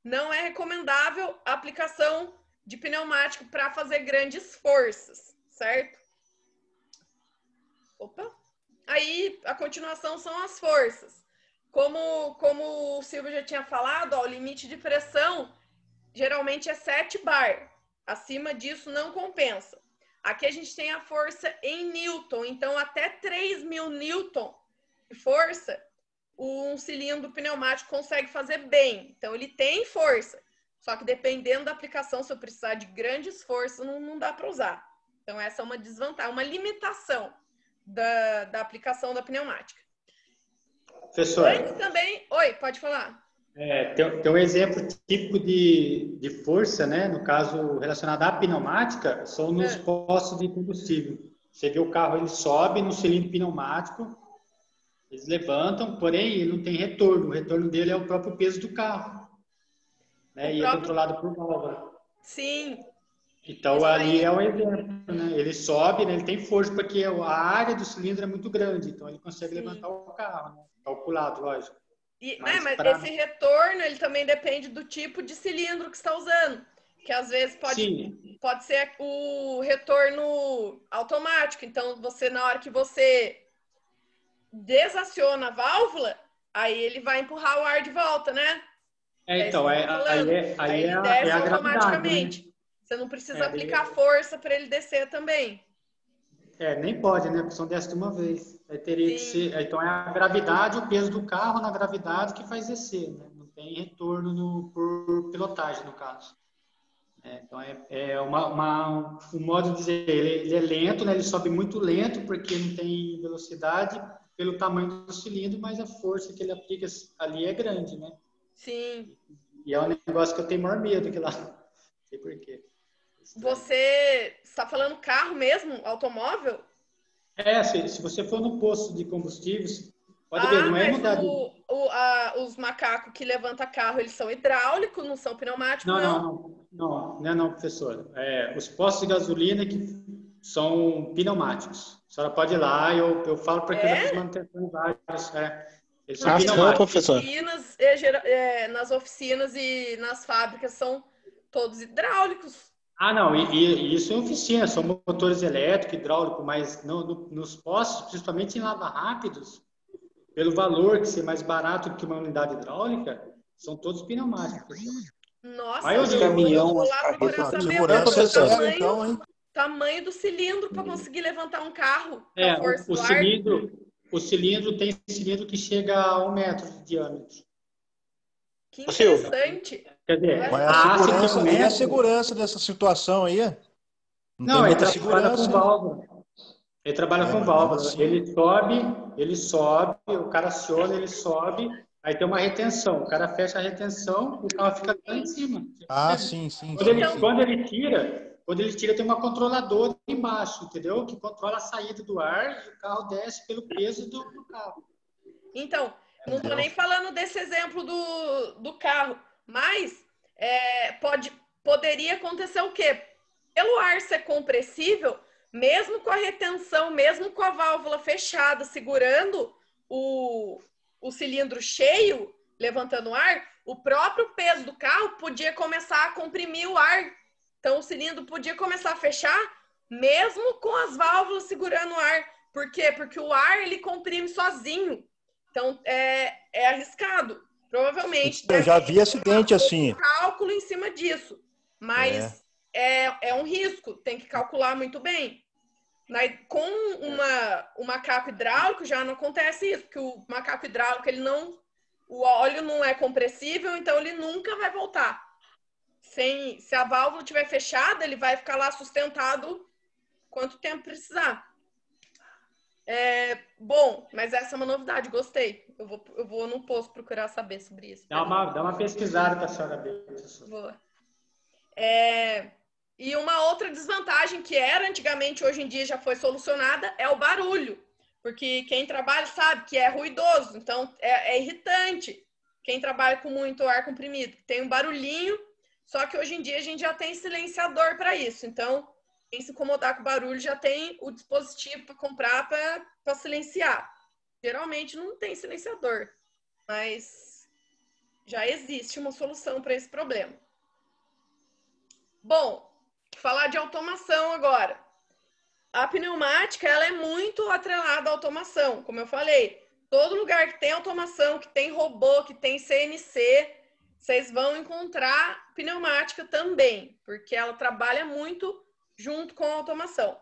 não é recomendável a aplicação de pneumático para fazer grandes forças, certo? Opa! Aí, a continuação são as forças. Como o Silvio já tinha falado, ó, o limite de pressão geralmente é 7 bar. Acima disso não compensa. Aqui a gente tem a força em Newton, então até 3.000 Newton de força, um cilindro pneumático consegue fazer bem. Então ele tem força, só que dependendo da aplicação, se eu precisar de grandes forças, não dá para usar. Então essa é uma desvantagem, uma limitação da aplicação da pneumática. Professor. Antes também... Oi, pode falar. Tem um exemplo típico de força, né? No caso relacionado à pneumática, são nos postos de combustível. Você vê o carro, ele sobe no cilindro pneumático, eles levantam, porém ele não tem retorno. O retorno dele é o próprio peso do carro, né? E é controlado por válvula. Sim. Então ali é um exemplo, né? Ele sobe, né? Ele tem força porque a área do cilindro é muito grande, então ele consegue levantar o carro, né? Calculado, lógico. Mas esse retorno, ele também depende do tipo de cilindro que você está usando. Que às vezes pode ser o retorno automático. Então, na hora que você desaciona a válvula, aí ele vai empurrar o ar de volta, né? Então, aí ele desce automaticamente. Né? Você não precisa aplicar força para ele descer também. Nem pode, né? Porque só desce de uma vez. Aí teria que ser. Então é a gravidade, o peso do carro na gravidade que faz descer, né? Não tem retorno por pilotagem, no caso. Então um modo de dizer, ele é lento, né? Ele sobe muito lento porque não tem velocidade pelo tamanho do cilindro, mas a força que ele aplica ali é grande, né? Sim. E é um negócio que eu tenho maior medo que lá. Não sei por quê. Você está falando carro mesmo? Automóvel? Se você for no posto de combustível, pode ver, não é mudar os macacos que levantam carro, eles são hidráulicos, não são pneumáticos, não, professor. Os postos de gasolina que são pneumáticos. A senhora pode ir lá, eu falo para que eu já fiz manutenção em vários. Eles são pneumáticos. Professor. Nas oficinas e nas fábricas são todos hidráulicos. Não, e isso é oficina, são motores elétricos, hidráulicos, mas nos postos, principalmente em lava-rápidos, pelo valor que ser mais barato que uma unidade hidráulica, são todos pneumáticos. Nossa, eu vou lá procurar saber o tamanho do cilindro para conseguir levantar um carro. O cilindro tem cilindro que chega a 1 metro de diâmetro. Que interessante. Quer dizer, e a segurança dessa situação aí? Não, ele trabalha com válvula. Ele trabalha com válvula. Ele sobe, o cara aciona, ele sobe, aí tem uma retenção. O cara fecha a retenção, o carro fica lá em cima. Sim. Quando ele tira, tem uma controladora embaixo, entendeu? Que controla a saída do ar e o carro desce pelo peso do carro. Então, não estou nem falando desse exemplo do carro, mas poderia acontecer o quê? Pelo ar ser compressível, mesmo com a retenção, mesmo com a válvula fechada, segurando o cilindro cheio, levantando o ar, o próprio peso do carro podia começar a comprimir o ar. Então, o cilindro podia começar a fechar, mesmo com as válvulas segurando o ar. Por quê? Porque o ar, ele comprime sozinho. Então, é arriscado. Provavelmente. Eu já vi acidente assim. Cálculo em cima disso. Mas é um risco. Tem que calcular muito bem. Com um macaco hidráulico já não acontece isso. Porque o macaco hidráulico, o óleo não é compressível, então ele nunca vai voltar. Se a válvula estiver fechada, ele vai ficar lá sustentado quanto tempo precisar. Bom, mas essa é uma novidade, gostei. Eu vou no posto procurar saber sobre isso. Dá uma pesquisada para a senhora ver. Boa. E uma outra desvantagem que era antigamente, hoje em dia já foi solucionada, é o barulho. Porque quem trabalha sabe que é ruidoso, então é irritante. Quem trabalha com muito ar comprimido, tem um barulhinho, só que hoje em dia a gente já tem silenciador para isso. Então, quem se incomodar com o barulho já tem o dispositivo para comprar para silenciar. Geralmente não tem silenciador, mas já existe uma solução para esse problema. Bom, falar de automação agora. A pneumática, ela é muito atrelada à automação, como eu falei. Todo lugar que tem automação, que tem robô, que tem CNC, vocês vão encontrar pneumática também, porque ela trabalha muito junto com a automação.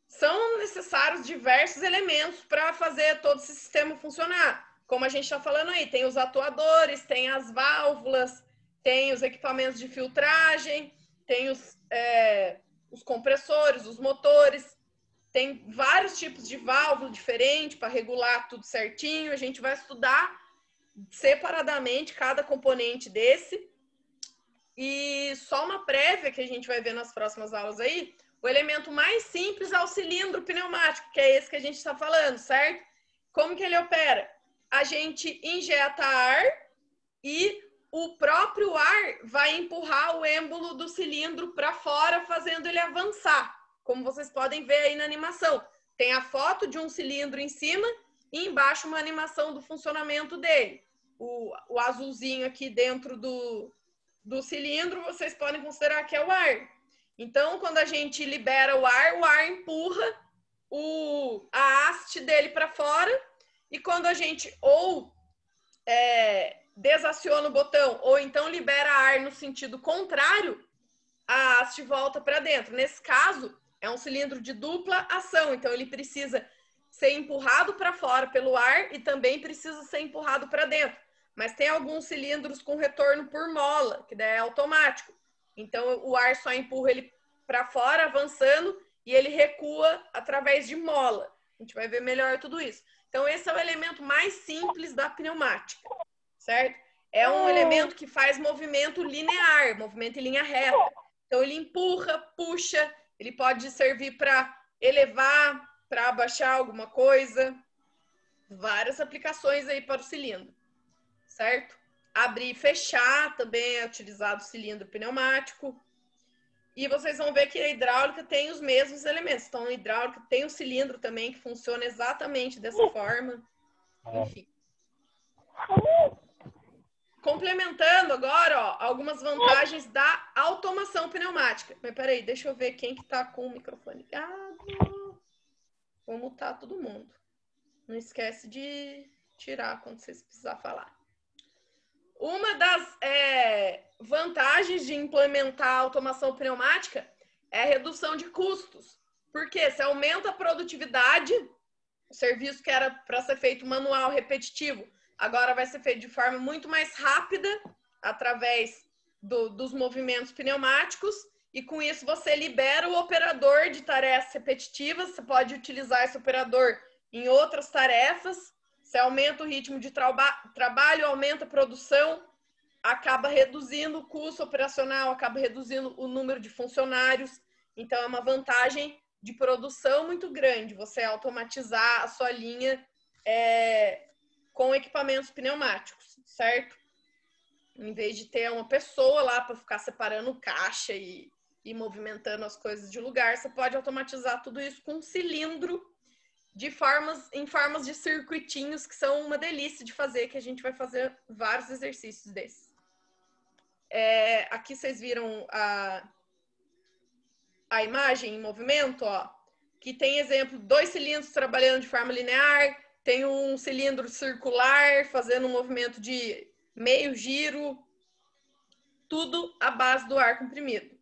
São necessários diversos elementos para fazer todo esse sistema funcionar. Como a gente está falando aí, tem os atuadores, tem as válvulas, tem os equipamentos de filtragem, tem os compressores, os motores, tem vários tipos de válvula diferentes para regular tudo certinho. A gente vai estudar separadamente cada componente desse. E só uma prévia que a gente vai ver nas próximas aulas aí, o elemento mais simples é o cilindro pneumático, que é esse que a gente está falando, certo? Como que ele opera? A gente injeta ar e o próprio ar vai empurrar o êmbolo do cilindro para fora, fazendo ele avançar. Como vocês podem ver aí na animação. Tem a foto de um cilindro em cima e embaixo uma animação do funcionamento dele. O azulzinho aqui dentro do cilindro, vocês podem considerar que é o ar. Então, quando a gente libera o ar empurra a haste dele para fora E quando a gente ou desaciona o botão ou então libera ar no sentido contrário, a haste volta para dentro. Nesse caso, é um cilindro de dupla ação, então ele precisa ser empurrado para fora pelo ar e também precisa ser empurrado para dentro. Mas tem alguns cilindros com retorno por mola, que daí é automático. Então o ar só empurra ele para fora, avançando, e ele recua através de mola. A gente vai ver melhor tudo isso. Então esse é o elemento mais simples da pneumática, certo? É um elemento que faz movimento linear, movimento em linha reta. Então ele empurra, puxa, ele pode servir para elevar, para abaixar alguma coisa. Várias aplicações aí para o cilindro, certo? Abrir e fechar também é utilizado o cilindro pneumático. E vocês vão ver que a hidráulica tem os mesmos elementos. Então, a hidráulica tem um cilindro também que funciona exatamente dessa forma. Enfim. Complementando agora, ó, algumas vantagens da automação pneumática. Mas peraí, deixa eu ver quem que tá com o microfone ligado. Vou mutar todo mundo. Não esquece de tirar quando vocês precisar falar. Uma das vantagens de implementar a automação pneumática é a redução de custos. Porque você aumenta a produtividade, o serviço que era para ser feito manual, repetitivo, agora vai ser feito de forma muito mais rápida, através dos movimentos pneumáticos, e com isso você libera o operador de tarefas repetitivas, você pode utilizar esse operador em outras tarefas, você aumenta o ritmo de trabalho, aumenta a produção, acaba reduzindo o custo operacional, acaba reduzindo o número de funcionários. Então, é uma vantagem de produção muito grande, você automatizar a sua linha com equipamentos pneumáticos, certo? Em vez de ter uma pessoa lá para ficar separando caixa e movimentando as coisas de lugar, você pode automatizar tudo isso com um cilindro em formas de circuitinhos, que são uma delícia de fazer, que a gente vai fazer vários exercícios desses. Aqui vocês viram a imagem em movimento, ó, que tem exemplo, 2 cilindros trabalhando de forma linear, tem um cilindro circular fazendo um movimento de meio giro, tudo à base do ar comprimido.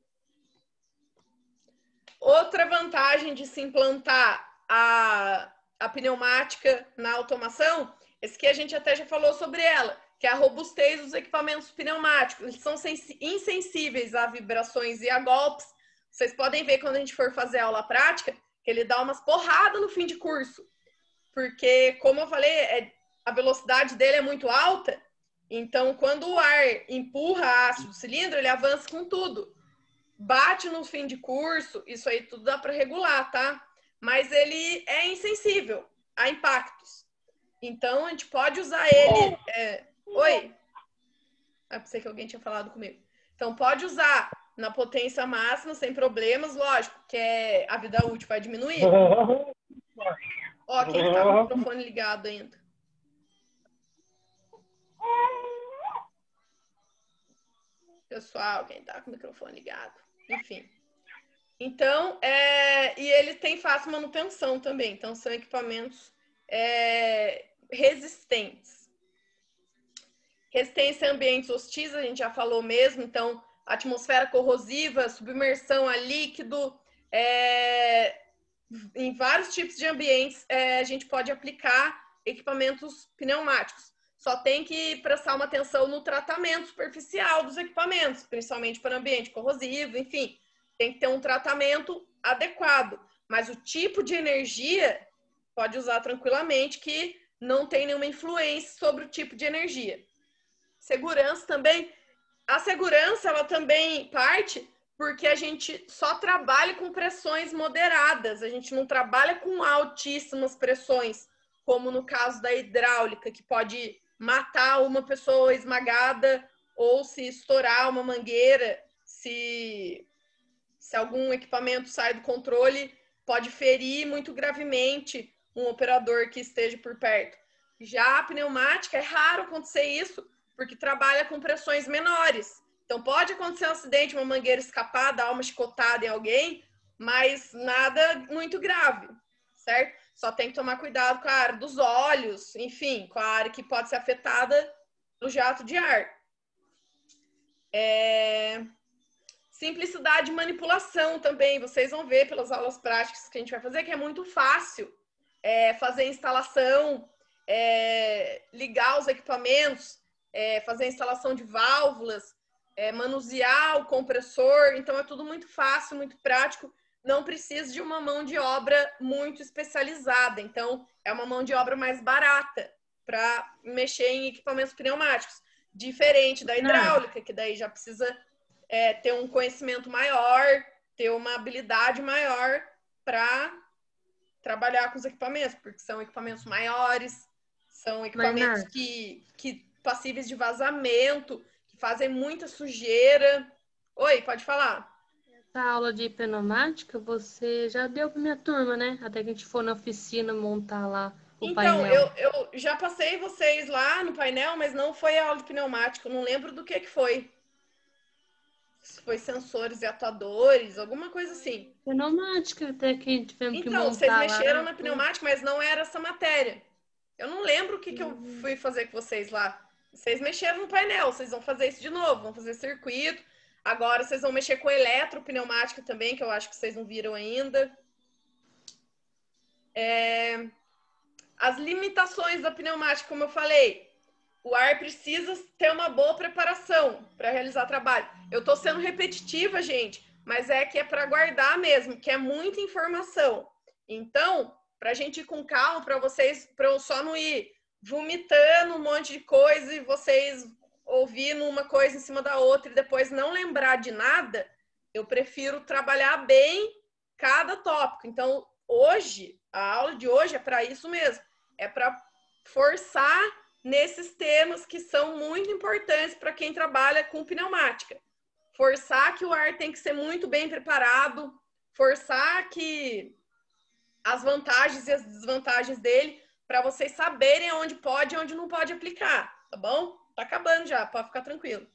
Outra vantagem de se implantar a pneumática na automação, esse que a gente até já falou sobre ela, que é a robustez dos equipamentos pneumáticos. Eles são insensíveis a vibrações e a golpes. Vocês podem ver quando a gente for fazer a aula prática, que ele dá umas porradas no fim de curso. Porque, como eu falei, a velocidade dele é muito alta, então quando o ar empurra a haste do cilindro, ele avança com tudo. Bate no fim de curso, isso aí tudo dá para regular, tá? Mas ele é insensível a impactos. Então, a gente pode usar ele... Oi? Pensei que alguém tinha falado comigo. Então, pode usar na potência máxima, sem problemas, lógico, que a vida útil vai diminuir. Ó, quem que tá com o microfone ligado ainda? Pessoal, quem tá com o microfone ligado? Enfim. Então, e ele tem fácil manutenção também. Então, são equipamentos resistentes. Resistência a ambientes hostis, a gente já falou mesmo. Então, atmosfera corrosiva, submersão a líquido, em vários tipos de ambientes, a gente pode aplicar equipamentos pneumáticos. Só tem que prestar uma atenção no tratamento superficial dos equipamentos, principalmente para ambiente corrosivo, enfim. Tem que ter um tratamento adequado. Mas o tipo de energia pode usar tranquilamente, que não tem nenhuma influência sobre o tipo de energia. Segurança também. A segurança, ela também parte porque a gente só trabalha com pressões moderadas. A gente não trabalha com altíssimas pressões, como no caso da hidráulica, que pode matar uma pessoa esmagada, ou se estourar uma mangueira, se algum equipamento sai do controle, pode ferir muito gravemente um operador que esteja por perto. Já a pneumática, é raro acontecer isso, porque trabalha com pressões menores. Então, pode acontecer um acidente, uma mangueira escapar, dar uma chicotada em alguém, mas nada muito grave, certo? Só tem que tomar cuidado com a área dos olhos, enfim, com a área que pode ser afetada pelo jato de ar. Simplicidade de manipulação também. Vocês vão ver pelas aulas práticas que a gente vai fazer que é muito fácil fazer instalação, ligar os equipamentos, fazer a instalação de válvulas, manusear o compressor. Então, é tudo muito fácil, muito prático. Não precisa de uma mão de obra muito especializada. Então, é uma mão de obra mais barata para mexer em equipamentos pneumáticos. Diferente da hidráulica, que daí já precisa ter um conhecimento maior, ter uma habilidade maior para trabalhar com os equipamentos, porque são equipamentos maiores, são equipamentos que passíveis de vazamento, que fazem muita sujeira. Oi, pode falar. Essa aula de pneumática você já deu para minha turma, né? Até que a gente for na oficina montar lá o painel. Então, eu já passei vocês lá no painel, mas não foi a aula de pneumática. Eu não lembro do que foi. Se foi sensores e atuadores, alguma coisa assim. Pneumática, até que tivemos que montar. Então, vocês mexeram na pneumática, mas não era essa matéria. Eu não lembro o que eu fui fazer com vocês lá. Vocês mexeram no painel, vocês vão fazer isso de novo, vão fazer circuito. Agora vocês vão mexer com eletropneumática também, que eu acho que vocês não viram ainda. As limitações da pneumática, como eu falei, o ar precisa ter uma boa preparação para realizar trabalho. Eu estou sendo repetitiva, gente, mas que é para guardar mesmo, que é muita informação. Então, para a gente ir com calma, para eu só não ir vomitando um monte de coisa e vocês ouvindo uma coisa em cima da outra e depois não lembrar de nada, eu prefiro trabalhar bem cada tópico. Então, a aula de hoje é para isso mesmo. É para forçar nesses temas que são muito importantes para quem trabalha com pneumática. Forçar que o ar tem que ser muito bem preparado, forçar que as vantagens e as desvantagens dele, para vocês saberem onde pode e onde não pode aplicar, tá bom? Tá acabando já, pode ficar tranquilo.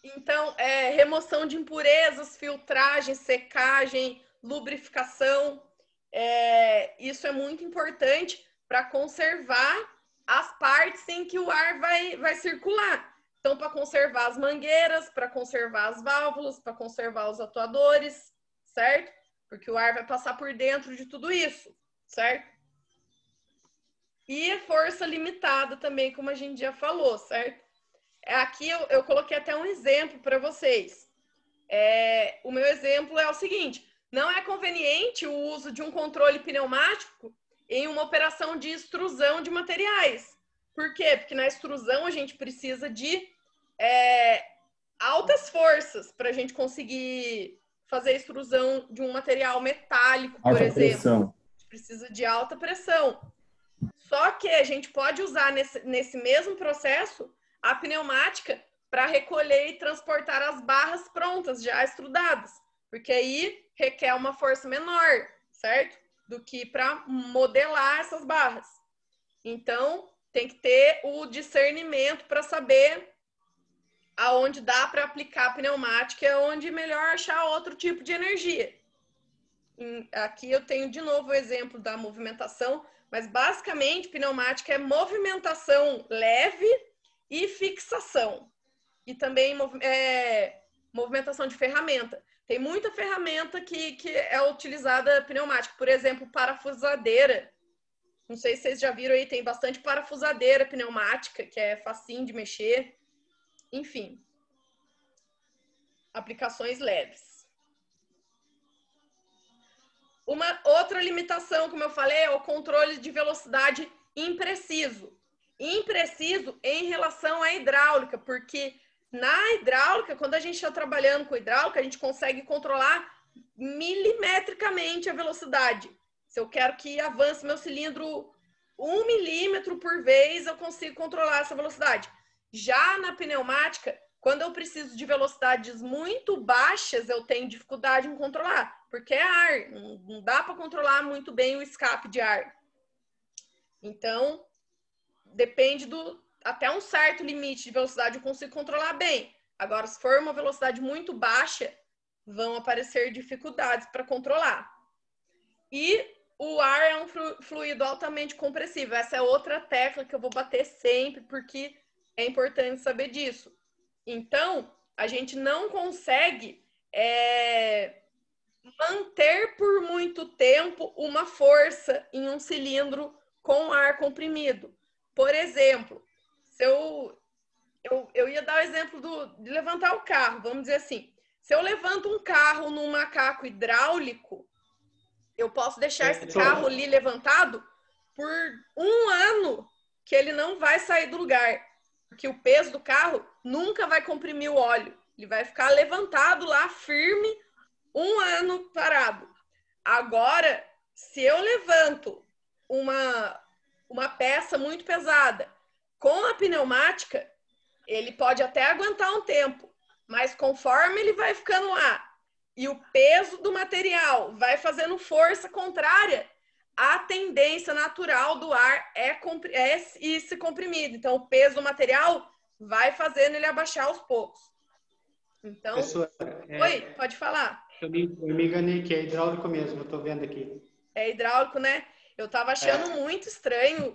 Então, remoção de impurezas, filtragem, secagem, lubrificação. Isso é muito importante para conservar as partes em que o ar vai circular. Então, para conservar as mangueiras, para conservar as válvulas, para conservar os atuadores, certo? Porque o ar vai passar por dentro de tudo isso, certo? E força limitada também, como a gente já falou, certo? Aqui eu coloquei até um exemplo para vocês. O meu exemplo é o seguinte: não é conveniente o uso de um controle pneumático em uma operação de extrusão de materiais. Por quê? Porque na extrusão a gente precisa de altas forças para a gente conseguir fazer a extrusão de um material metálico, por exemplo. Pressão. A gente precisa de alta pressão. Só que a gente pode usar nesse mesmo processo a pneumática para recolher e transportar as barras prontas, já extrudadas. Porque aí requer uma força menor, certo? Do que para modelar essas barras. Então, tem que ter o discernimento para saber aonde dá para aplicar a pneumática e onde é melhor achar outro tipo de energia. Aqui eu tenho de novo o exemplo da movimentação, mas basicamente pneumática é movimentação leve e fixação. E também movimentação de ferramenta. Tem muita ferramenta que é utilizada pneumática. Por exemplo, parafusadeira. Não sei se vocês já viram aí, tem bastante parafusadeira pneumática, que é facinho de mexer. Enfim. Aplicações leves. Uma outra limitação, como eu falei, é o controle de velocidade impreciso. Impreciso em relação à hidráulica, porque na hidráulica, quando a gente está trabalhando com hidráulica, a gente consegue controlar milimetricamente a velocidade. Se eu quero que avance meu cilindro 1 milímetro por vez, eu consigo controlar essa velocidade. Já na pneumática, quando eu preciso de velocidades muito baixas, eu tenho dificuldade em controlar, porque é ar, não dá para controlar muito bem o escape de ar. Então, depende até um certo limite de velocidade eu consigo controlar bem. Agora, se for uma velocidade muito baixa, vão aparecer dificuldades para controlar. E o ar é um fluido altamente compressível. Essa é outra tecla que eu vou bater sempre, porque é importante saber disso. Então, a gente não consegue manter por muito tempo uma força em um cilindro com ar comprimido. Por exemplo, se eu ia dar o exemplo de levantar o carro, vamos dizer assim. Se eu levanto um carro num macaco hidráulico, eu posso deixar esse carro ali levantado por 1 ano, que ele não vai sair do lugar. Porque o peso do carro nunca vai comprimir o óleo. Ele vai ficar levantado lá, firme, 1 ano parado. Agora, se eu levanto uma peça muito pesada com a pneumática, ele pode até aguentar um tempo, mas conforme ele vai ficando lá e o peso do material vai fazendo força contrária, a tendência natural do ar é ir se comprimido. Então, o peso do material vai fazendo ele abaixar aos poucos. Então, oi, pode falar. Eu me enganei que é hidráulico mesmo, eu tô vendo aqui. É hidráulico, né? Eu tava achando muito estranho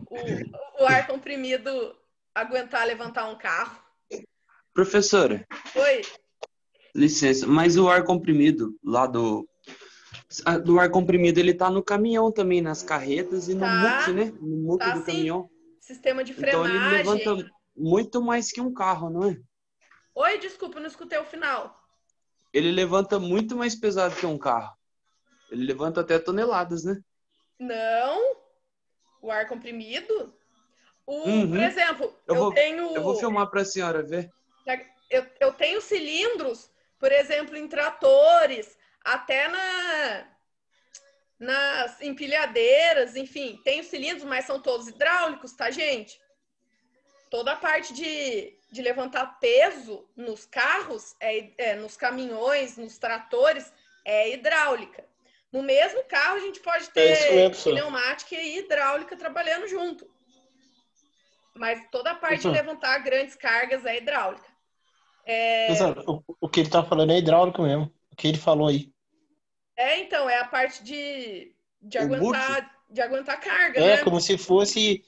o ar comprimido aguentar levantar um carro. Professora. Oi. Licença, mas o ar comprimido lá do ar comprimido, ele tá no caminhão também, nas carretas e no muque, né? No muque do caminhão. Sistema de frenagem. Então ele levanta muito mais que um carro, não é? Oi, desculpa, não escutei o final. Ele levanta muito mais pesado que um carro. Ele levanta até toneladas, né? Não. O ar comprimido? Por exemplo, eu vou filmar para a senhora ver. Eu tenho cilindros, por exemplo, em tratores, até nas empilhadeiras, enfim, tenho cilindros, mas são todos hidráulicos, tá, gente? Toda a parte de levantar peso nos carros, nos caminhões, nos tratores, é hidráulica. No mesmo carro, a gente pode ter pneumática e hidráulica trabalhando junto. Mas toda a parte de levantar grandes cargas é hidráulica. O que ele tá falando é hidráulico mesmo. O que ele falou aí. Então, é a parte de aguentar carga, né? Como se fosse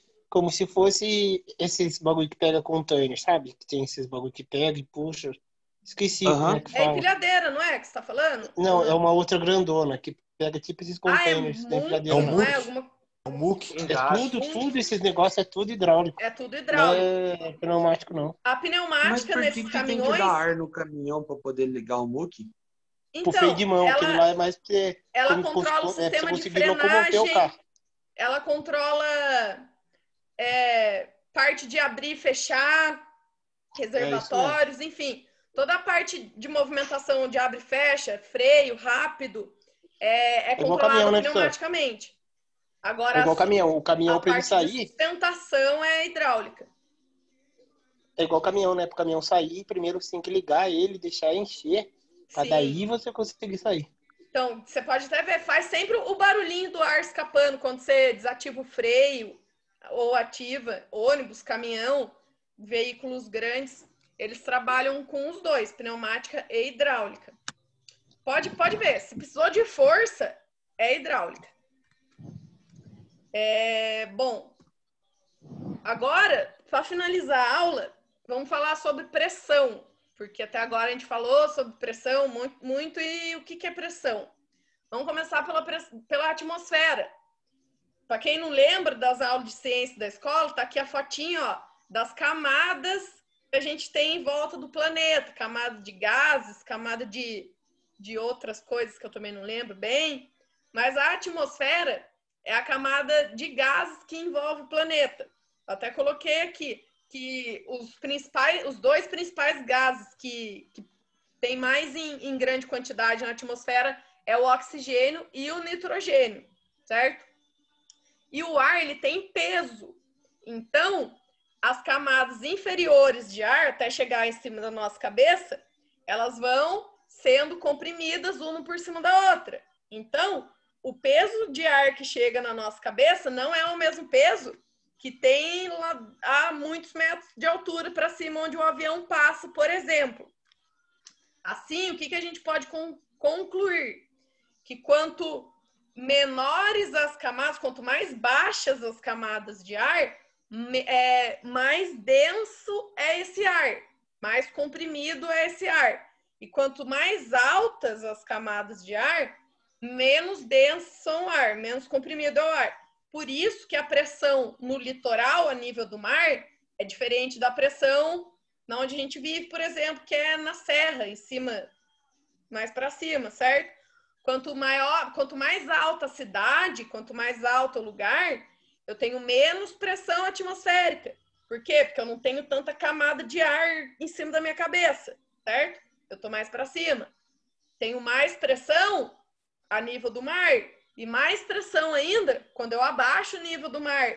esses bagulho que pega container, sabe? Que tem esses bagulho que pega e puxa. Esqueci como é que fala. É empilhadeira, não é que você tá falando? Não, é uma outra grandona que pega tipo esses containers. É o muque. Tudo esses negócios é tudo hidráulico. É tudo hidráulico. Não é pneumático, não. A pneumática nesses caminhões... tem que dar ar no caminhão para poder ligar o muque? Então, pro freio de mão, aquilo lá é mais pra você... Ela controla o sistema de frenagem. Ela controla parte de abrir e fechar, reservatórios, enfim. Toda a parte de movimentação de abre e fecha, freio, rápido, é controlada pneumaticamente. Agora, igual o caminhão para ele sair. A sustentação é hidráulica. É igual o caminhão, né? Para o caminhão sair, primeiro você tem que ligar ele, deixar encher, para daí você conseguir sair. Então, você pode até ver, faz sempre o barulhinho do ar escapando quando você desativa o freio ou ativa ônibus, caminhão, veículos grandes. Eles trabalham com os dois, pneumática e hidráulica. Pode ver, se precisou de força, é hidráulica. Bom, agora, para finalizar a aula, vamos falar sobre pressão, porque até agora a gente falou sobre pressão muito e o que é pressão. Vamos começar pela atmosfera. Para quem não lembra das aulas de ciência da escola, tá aqui a fotinha, ó, das camadas que a gente tem em volta do planeta, camada de gases, camada de outras coisas que eu também não lembro bem, mas a atmosfera é a camada de gases que envolve o planeta. Eu até coloquei aqui que os 2 principais gases que tem mais em grande quantidade na atmosfera é o oxigênio e o nitrogênio, certo? E o ar, ele tem peso. Então, as camadas inferiores de ar, até chegar em cima da nossa cabeça, elas vão sendo comprimidas uma por cima da outra. Então, o peso de ar que chega na nossa cabeça não é o mesmo peso que tem lá a muitos metros de altura para cima, onde um avião passa, por exemplo. Assim, o que a gente pode concluir que quanto menores as camadas, quanto mais baixas as camadas de ar, mais denso é esse ar, mais comprimido é esse ar. E quanto mais altas as camadas de ar, menos denso são o ar, menos comprimido é o ar. Por isso que a pressão no litoral, a nível do mar, é diferente da pressão na onde a gente vive, por exemplo, que é na serra, em cima, mais para cima, certo? Quanto mais alta a cidade, quanto mais alto o lugar, eu tenho menos pressão atmosférica. Por quê? Porque eu não tenho tanta camada de ar em cima da minha cabeça, certo? Eu estou mais para cima. Tenho mais pressão a nível do mar e mais pressão ainda quando eu abaixo o nível do mar.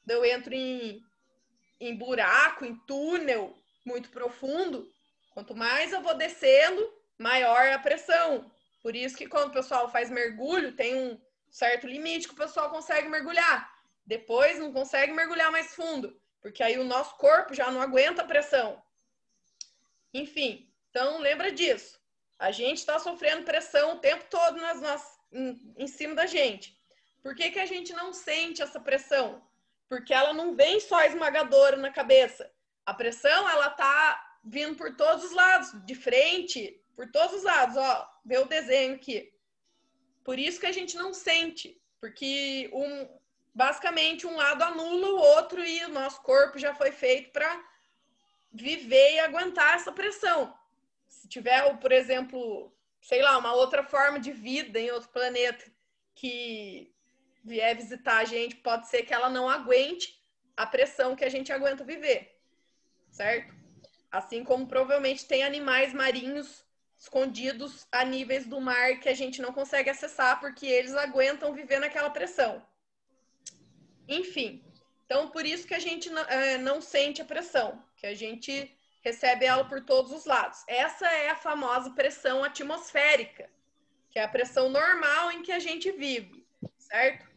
Eu entro em buraco, em túnel muito profundo. Quanto mais eu vou descendo, maior a pressão. Por isso que quando o pessoal faz mergulho, tem um certo limite que o pessoal consegue mergulhar. Depois não consegue mergulhar mais fundo, porque aí o nosso corpo já não aguenta a pressão. Enfim, então lembra disso. A gente está sofrendo pressão o tempo todo em cima da gente. Por que que a gente não sente essa pressão? Porque ela não vem só esmagadora na cabeça. A pressão, ela tá vindo por todos os lados, de frente, por todos os lados. Ó, vê o desenho aqui. Por isso que a gente não sente, porque basicamente um lado anula o outro e o nosso corpo já foi feito para viver e aguentar essa pressão. Se tiver, por exemplo, sei lá, uma outra forma de vida em outro planeta que vier visitar a gente, pode ser que ela não aguente a pressão que a gente aguenta viver, certo? Assim como provavelmente tem animais marinhos escondidos a níveis do mar que a gente não consegue acessar porque eles aguentam viver naquela pressão. Enfim, então por isso que a gente não sente a pressão, que a gente recebe ela por todos os lados. Essa é a famosa pressão atmosférica, que é a pressão normal em que a gente vive, certo?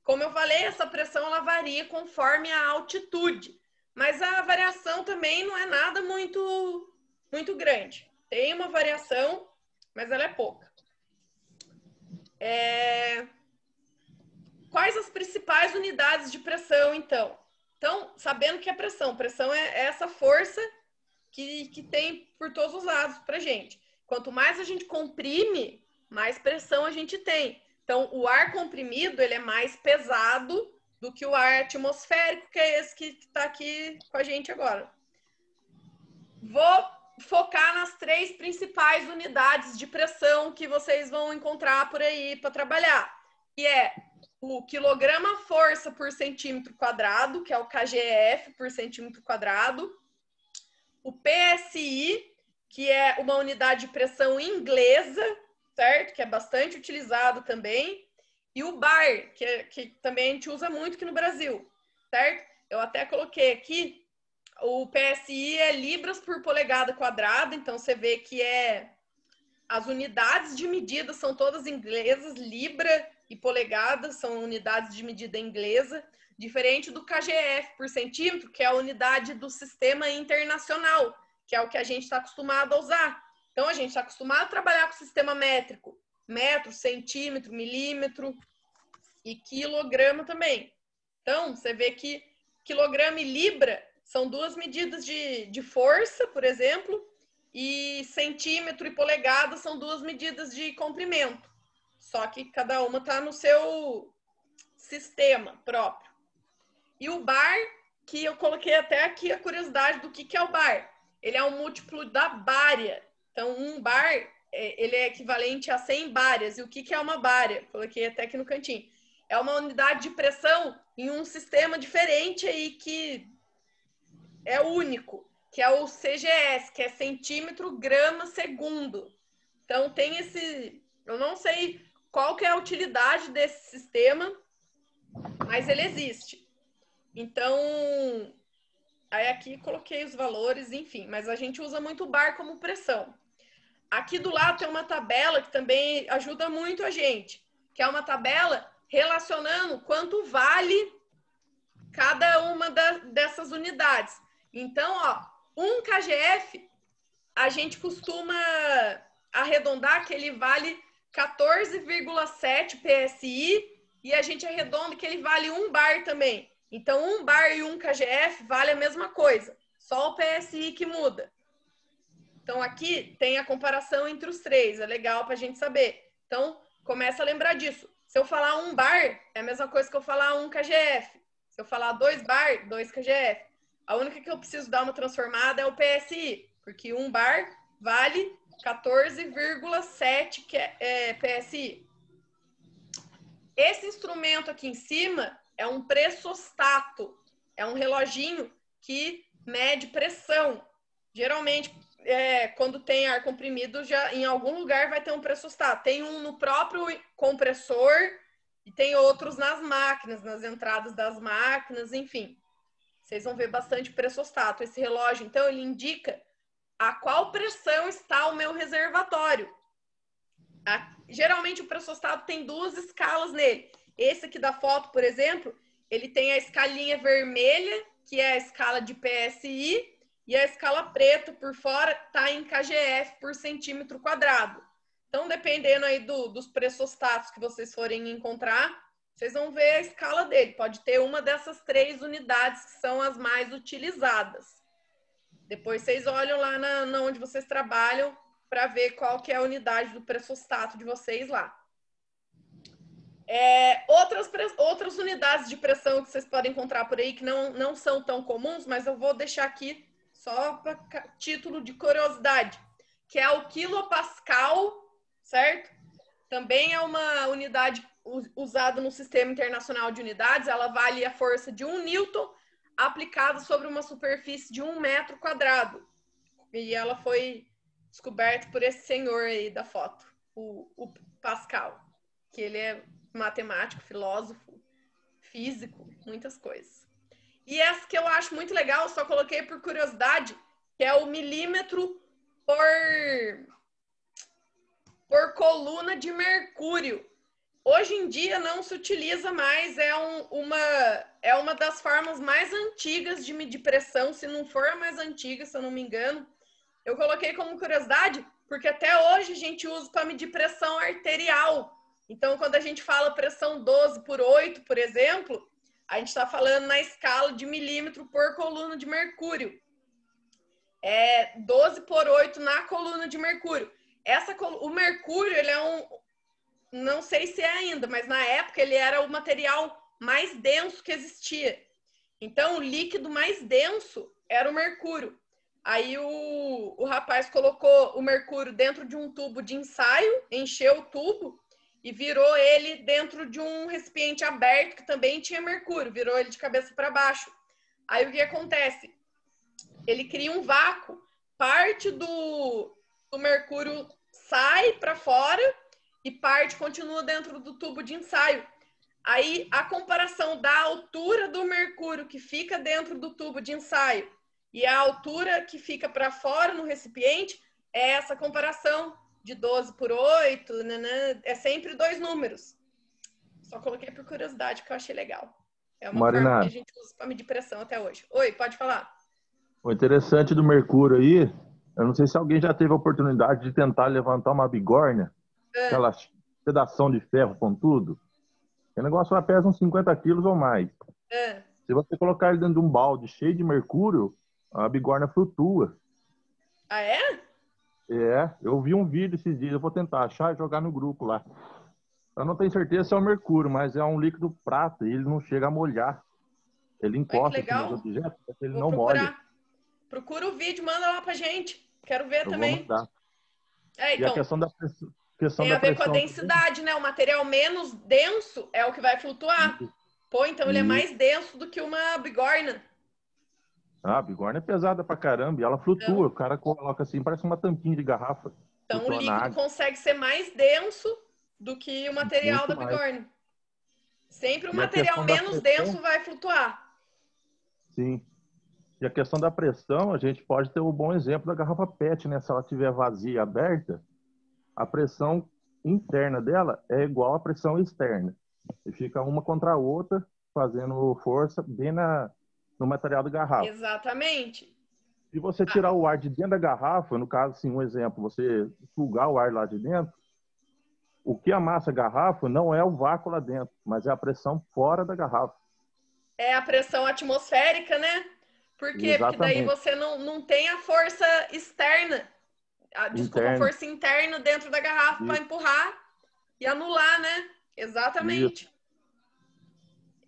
Como eu falei, essa pressão ela varia conforme a altitude, mas a variação também não é nada muito grande. Tem uma variação, mas ela é pouca. Quais as principais unidades de pressão, então? Então, sabendo que a pressão é essa força que tem por todos os lados para a gente. Quanto mais a gente comprime, mais pressão a gente tem. Então, o ar comprimido, ele é mais pesado do que o ar atmosférico, que é esse que está aqui com a gente agora. Vou focar nas 3 principais unidades de pressão que vocês vão encontrar por aí para trabalhar, que é o quilograma-força por centímetro quadrado, que é o kgf por centímetro quadrado, o PSI, que é uma unidade de pressão inglesa, certo? Que é bastante utilizado também. E o bar, que também a gente usa muito aqui no Brasil, certo? Eu até coloquei aqui, o PSI é libras por polegada quadrada, então você vê que as unidades de medida são todas inglesas, libra e polegada são unidades de medida inglesa, diferente do kgf por centímetro, que é a unidade do sistema internacional, que é o que a gente está acostumado a usar. Então, a gente está acostumado a trabalhar com o sistema métrico, metro, centímetro, milímetro e quilograma também. Então, você vê que quilograma e libra são 2 medidas de força, por exemplo, e centímetro e polegada são 2 medidas de comprimento. Só que cada uma está no seu sistema próprio. E o bar, que eu coloquei até aqui a curiosidade do que é o bar. Ele é um múltiplo da bária. Então, um bar, ele é equivalente a 100 bárias. E o que é uma bária? Coloquei até aqui no cantinho. É uma unidade de pressão em um sistema diferente aí que é único, que é o CGS, que é centímetro, grama, segundo. Então, tem esse... Eu não sei qual que é a utilidade desse sistema, mas ele existe. Então, aí aqui coloquei os valores, enfim, mas a gente usa muito o bar como pressão. Aqui do lado tem uma tabela que também ajuda muito a gente, que é uma tabela relacionando quanto vale cada uma dessas unidades. Então, ó, 1 kgf, a gente costuma arredondar que ele vale 14,7 PSI e a gente arredonda que ele vale 1 bar também. Então, 1 bar e 1 KGF vale a mesma coisa, só o PSI que muda. Então, aqui tem a comparação entre os três, é legal para a gente saber. Então, começa a lembrar disso. Se eu falar 1 bar, é a mesma coisa que eu falar 1 KGF. Se eu falar 2 bar, 2 KGF. A única que eu preciso dar uma transformada é o PSI, porque 1 bar vale 14,7 PSI. Esse instrumento aqui em cima é um pressostato. É um reloginho que mede pressão. Geralmente, quando tem ar comprimido, já em algum lugar vai ter um pressostato. Tem um no próprio compressor e tem outros nas máquinas, nas entradas das máquinas, enfim. Vocês vão ver bastante pressostato. Esse relógio, então, ele indica a qual pressão está o meu reservatório. Geralmente, o pressostato tem 2 escalas nele. Esse aqui da foto, por exemplo, ele tem a escalinha vermelha, que é a escala de PSI, e a escala preta por fora está em KGF por centímetro quadrado. Então, dependendo aí dos pressostatos que vocês forem encontrar, vocês vão ver a escala dele. Pode ter uma dessas 3 unidades que são as mais utilizadas. Depois vocês olham lá na onde vocês trabalham para ver qual que é a unidade do pressostato de vocês lá. Outras unidades de pressão que vocês podem encontrar por aí que não são tão comuns, mas eu vou deixar aqui só para título de curiosidade, que é o quilopascal, certo? Também é uma unidade usada no Sistema Internacional de Unidades. Ela vale a força de 1 newton aplicada sobre uma superfície de 1 metro quadrado. E ela foi descoberta por esse senhor aí da foto, o Pascal, que ele é matemático, filósofo, físico, muitas coisas. E essa que eu acho muito legal, só coloquei por curiosidade, que é o milímetro por coluna de mercúrio. Hoje em dia não se utiliza mais, é uma das formas mais antigas de medir pressão, se não for a mais antiga, se eu não me engano. Eu coloquei como curiosidade, porque até hoje a gente usa para medir pressão arterial. Então, quando a gente fala pressão 12/8, por exemplo, a gente está falando na escala de milímetro por coluna de mercúrio. 12/8 na coluna de mercúrio. O mercúrio, ele é não sei se é ainda, mas na época ele era o material mais denso que existia. Então, o líquido mais denso era o mercúrio. Aí o rapaz colocou o mercúrio dentro de um tubo de ensaio, encheu o tubo e virou ele dentro de um recipiente aberto que também tinha mercúrio, virou ele de cabeça para baixo. Aí o que acontece? Ele cria um vácuo, parte do mercúrio sai para fora e parte continua dentro do tubo de ensaio. Aí a comparação da altura do mercúrio que fica dentro do tubo de ensaio e a altura que fica para fora no recipiente é essa comparação de 12/8, é sempre 2 números. Só coloquei por curiosidade, que eu achei legal. É uma forma que a gente usa para medir pressão até hoje. Oi, pode falar. O interessante do mercúrio aí, eu não sei se alguém já teve a oportunidade de tentar levantar uma bigorna, aquela pedação de ferro pontudo. O negócio pesa uns 50 quilos ou mais. Se você colocar ele dentro de um balde cheio de mercúrio, a bigorna flutua. Ah, é? Eu vi um vídeo esses dias, eu vou tentar achar e jogar no grupo lá. Eu não tenho certeza se é o mercúrio, mas é um líquido prata e ele não chega a molhar. Ele encosta nos objetos, ele não molha. Procura o vídeo, manda lá pra gente. Quero ver também. Vou mandar. Então, e a questão da pressão. Tem a ver com a densidade, né? O material menos denso é o que vai flutuar. Pô, então ele é mais denso do que uma bigorna. A bigorna é pesada pra caramba e ela flutua. Então, o cara coloca assim, parece uma tampinha de garrafa. Então o líquido consegue ser mais denso do que o material da bigorna. Sempre o material menos denso vai flutuar. Sim. E a questão da pressão, a gente pode ter o bom exemplo da garrafa PET, né? Se ela estiver vazia e aberta, a pressão interna dela é igual à pressão externa. E fica uma contra a outra, fazendo força bem no material da garrafa. Exatamente. Se você tirar o ar de dentro da garrafa, no caso, assim, um exemplo, você sugar o ar lá de dentro, o que amassa a garrafa não é o vácuo lá dentro, mas é a pressão fora da garrafa. É a pressão atmosférica, né? Por quê? Exatamente. Porque daí você não tem a força externa, a força interna dentro da garrafa para empurrar e anular, né? Exatamente.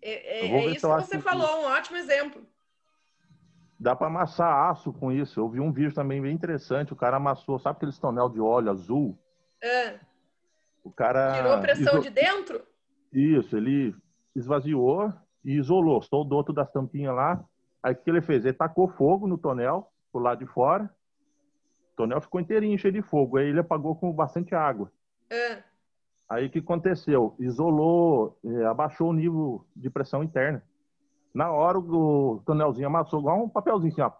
É isso que você falou, um ótimo exemplo. Dá para amassar aço com isso. Eu vi um vídeo também bem interessante, o cara amassou, sabe aquele tonel de óleo azul? O cara tirou pressão de dentro? Isso, ele esvaziou e isolou, soldou todas as tampinhas lá. Aí o que ele fez? Ele tacou fogo no tonel, pro lado de fora. O tonel ficou inteirinho, cheio de fogo. Aí ele apagou com bastante água. Aí o que aconteceu? Isolou, abaixou o nível de pressão interna. Na hora o tonelzinho amassou igual um papelzinho assim, ó.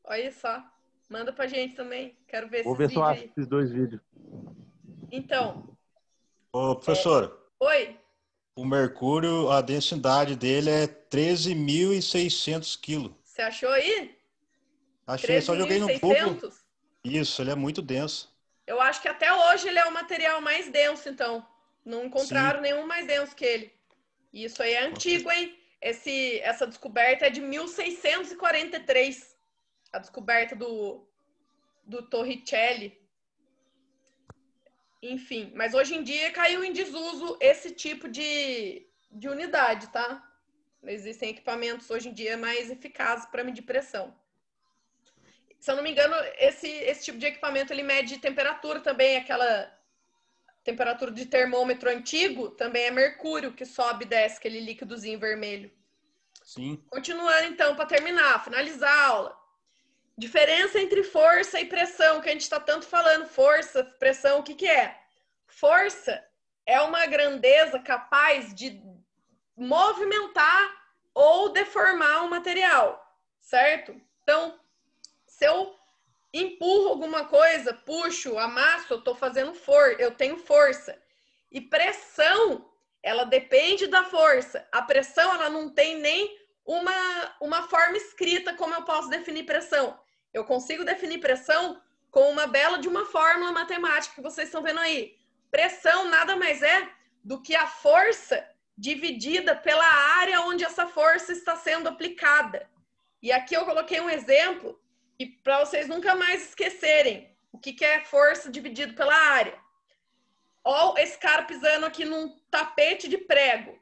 Olha só. Manda pra gente também. Quero ver Vou ver se eu acho esses 2 vídeos. Então. Ô, professora. Oi. O mercúrio, a densidade dele é 13.600 quilos. Você achou aí? Achei, só joguei no Google. Isso, ele é muito denso. Eu acho que até hoje ele é o material mais denso, então. Não encontraram nenhum mais denso que ele. E isso aí é antigo, hein? Essa descoberta é de 1643. A descoberta do Torricelli. Enfim, mas hoje em dia caiu em desuso esse tipo de unidade, tá? Existem equipamentos hoje em dia mais eficazes para medir pressão. Se eu não me engano, esse tipo de equipamento ele mede temperatura também, aquela temperatura de termômetro antigo, também é mercúrio que sobe e desce, aquele líquidozinho vermelho. Sim. Continuando então, para terminar, finalizar a aula. Diferença entre força e pressão, que a gente está tanto falando, força, pressão, o que que é? Força é uma grandeza capaz de movimentar ou deformar um material, certo? Então, se eu empurro alguma coisa, puxo, amasso, eu tenho força. E pressão, ela depende da força. A pressão, ela não tem nem uma forma escrita como eu posso definir pressão. Eu consigo definir pressão com uma bela de uma fórmula matemática que vocês estão vendo aí. Pressão nada mais é do que a força dividida pela área onde essa força está sendo aplicada. E aqui eu coloquei um exemplo e para vocês nunca mais esquecerem o que é força dividido pela área. Olha esse cara pisando aqui num tapete de prego.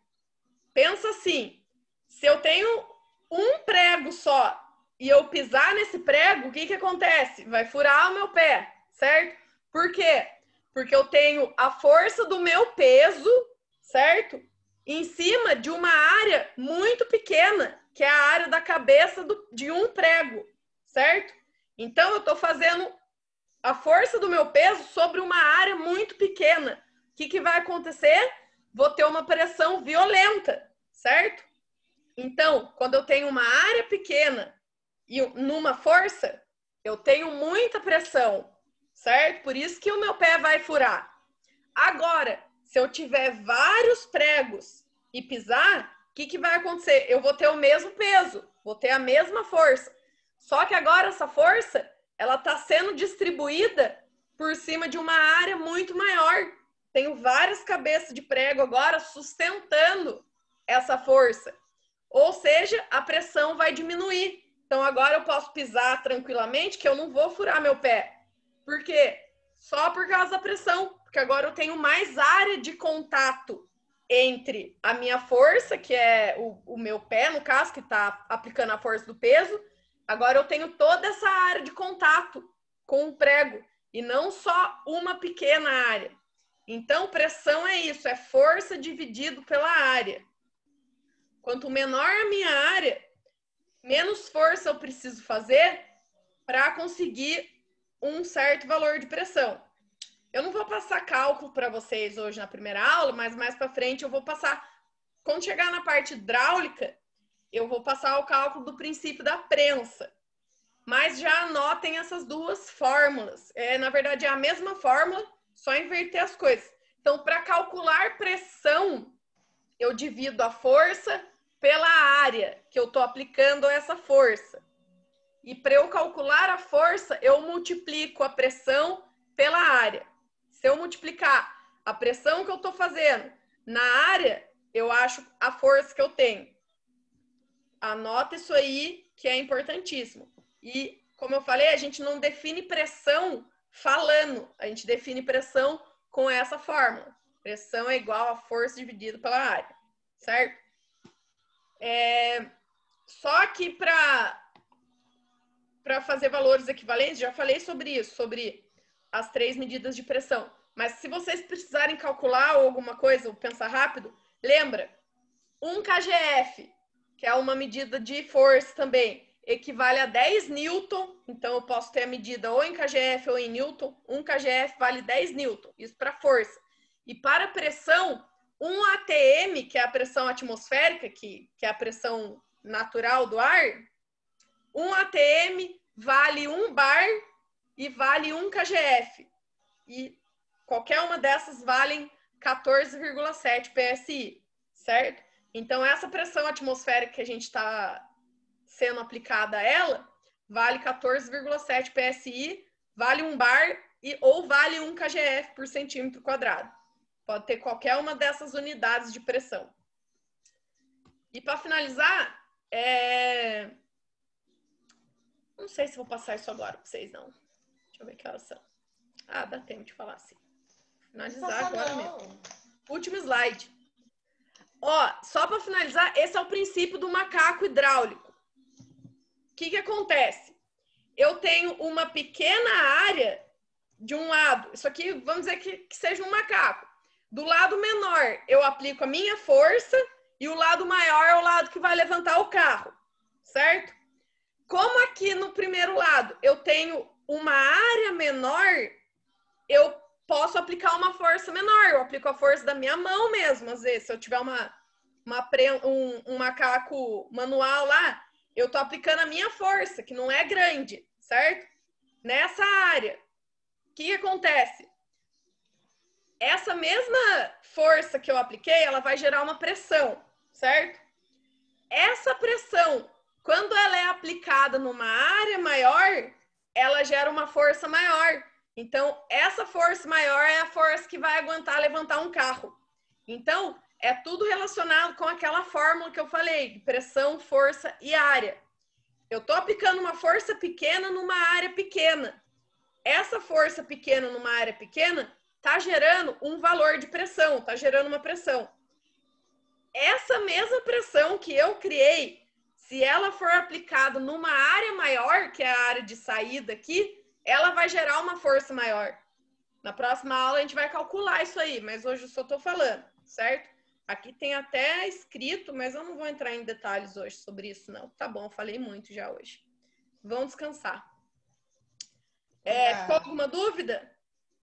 Pensa assim, se eu tenho um prego só e eu pisar nesse prego, o que acontece? Vai furar o meu pé, certo? Por quê? Porque eu tenho a força do meu peso, certo? Em cima de uma área muito pequena, que é a área da cabeça de um prego, certo? Então, eu estou fazendo a força do meu peso sobre uma área muito pequena. O que vai acontecer? Vou ter uma pressão violenta, certo? Então, quando eu tenho uma área pequena e numa força, eu tenho muita pressão, certo? Por isso que o meu pé vai furar. Agora, se eu tiver vários pregos e pisar, o que vai acontecer? Eu vou ter o mesmo peso, vou ter a mesma força. Só que agora essa força, ela está sendo distribuída por cima de uma área muito maior. Tenho várias cabeças de prego agora sustentando essa força. Ou seja, a pressão vai diminuir. Então agora eu posso pisar tranquilamente que eu não vou furar meu pé. Por quê? Só por causa da pressão. Porque agora eu tenho mais área de contato entre a minha força, que é o meu pé, no caso, que está aplicando a força do peso. Agora eu tenho toda essa área de contato com o prego. E não só uma pequena área. Então, pressão é isso, é força dividido pela área. Quanto menor a minha área, menos força eu preciso fazer para conseguir um certo valor de pressão. Eu não vou passar cálculo para vocês hoje na primeira aula, mas mais para frente eu vou passar. Quando chegar na parte hidráulica, eu vou passar o cálculo do princípio da prensa. Mas já anotem essas duas fórmulas. Na verdade, é a mesma fórmula, só inverter as coisas. Então, para calcular pressão, eu divido a força pela área que eu estou aplicando essa força. E para eu calcular a força, eu multiplico a pressão pela área. Se eu multiplicar a pressão que eu estou fazendo na área, eu acho a força que eu tenho. Anota isso aí, que é importantíssimo. E, como eu falei, a gente não define pressão falando. A gente define pressão com essa fórmula. Pressão é igual a força dividido pela área, certo? Só que para fazer valores equivalentes, já falei sobre isso, sobre as 3 medidas de pressão. Mas se vocês precisarem calcular alguma coisa ou pensar rápido, lembra, 1 kgf, que é uma medida de força também, equivale a 10 newton. Então, eu posso ter a medida ou em kgf ou em newton. 1 kgf vale 10 newton, isso para força. E para pressão, 1 atm, que é a pressão atmosférica, que é a pressão natural do ar, 1 atm vale 1 bar e vale 1 kgf. E qualquer uma dessas valem 14,7 psi, certo? Então, essa pressão atmosférica que a gente está sendo aplicada a ela, vale 14,7 psi, vale 1 bar ou vale 1 kgf por centímetro quadrado. Pode ter qualquer uma dessas unidades de pressão. E para finalizar, não sei se vou passar isso agora para vocês, não. Deixa eu ver que horas são. Ah, dá tempo de falar assim. Finalizar agora mesmo. Último slide. Ó, só para finalizar, esse é o princípio do macaco hidráulico. O que acontece? Eu tenho uma pequena área de um lado. Isso aqui, vamos dizer que seja um macaco. Do lado menor, eu aplico a minha força e o lado maior é o lado que vai levantar o carro, certo? Como aqui no primeiro lado eu tenho uma área menor, eu posso aplicar uma força menor. Eu aplico a força da minha mão mesmo. Às vezes, se eu tiver um macaco manual lá, eu tô aplicando a minha força, que não é grande, certo? Nessa área. O que acontece? Essa mesma força que eu apliquei, ela vai gerar uma pressão, certo? Essa pressão, quando ela é aplicada numa área maior, ela gera uma força maior. Então, essa força maior é a força que vai aguentar levantar um carro. Então, é tudo relacionado com aquela fórmula que eu falei, de pressão, força e área. Eu estou aplicando uma força pequena numa área pequena. Essa força pequena numa área pequena está gerando um valor de pressão, está gerando uma pressão. Essa mesma pressão que eu criei, se ela for aplicada numa área maior, que é a área de saída aqui, ela vai gerar uma força maior. Na próxima aula a gente vai calcular isso aí, mas hoje eu só estou falando, certo? Aqui tem até escrito, mas eu não vou entrar em detalhes hoje sobre isso, não. Tá bom, eu falei muito já hoje. Vão descansar. Ficou alguma dúvida?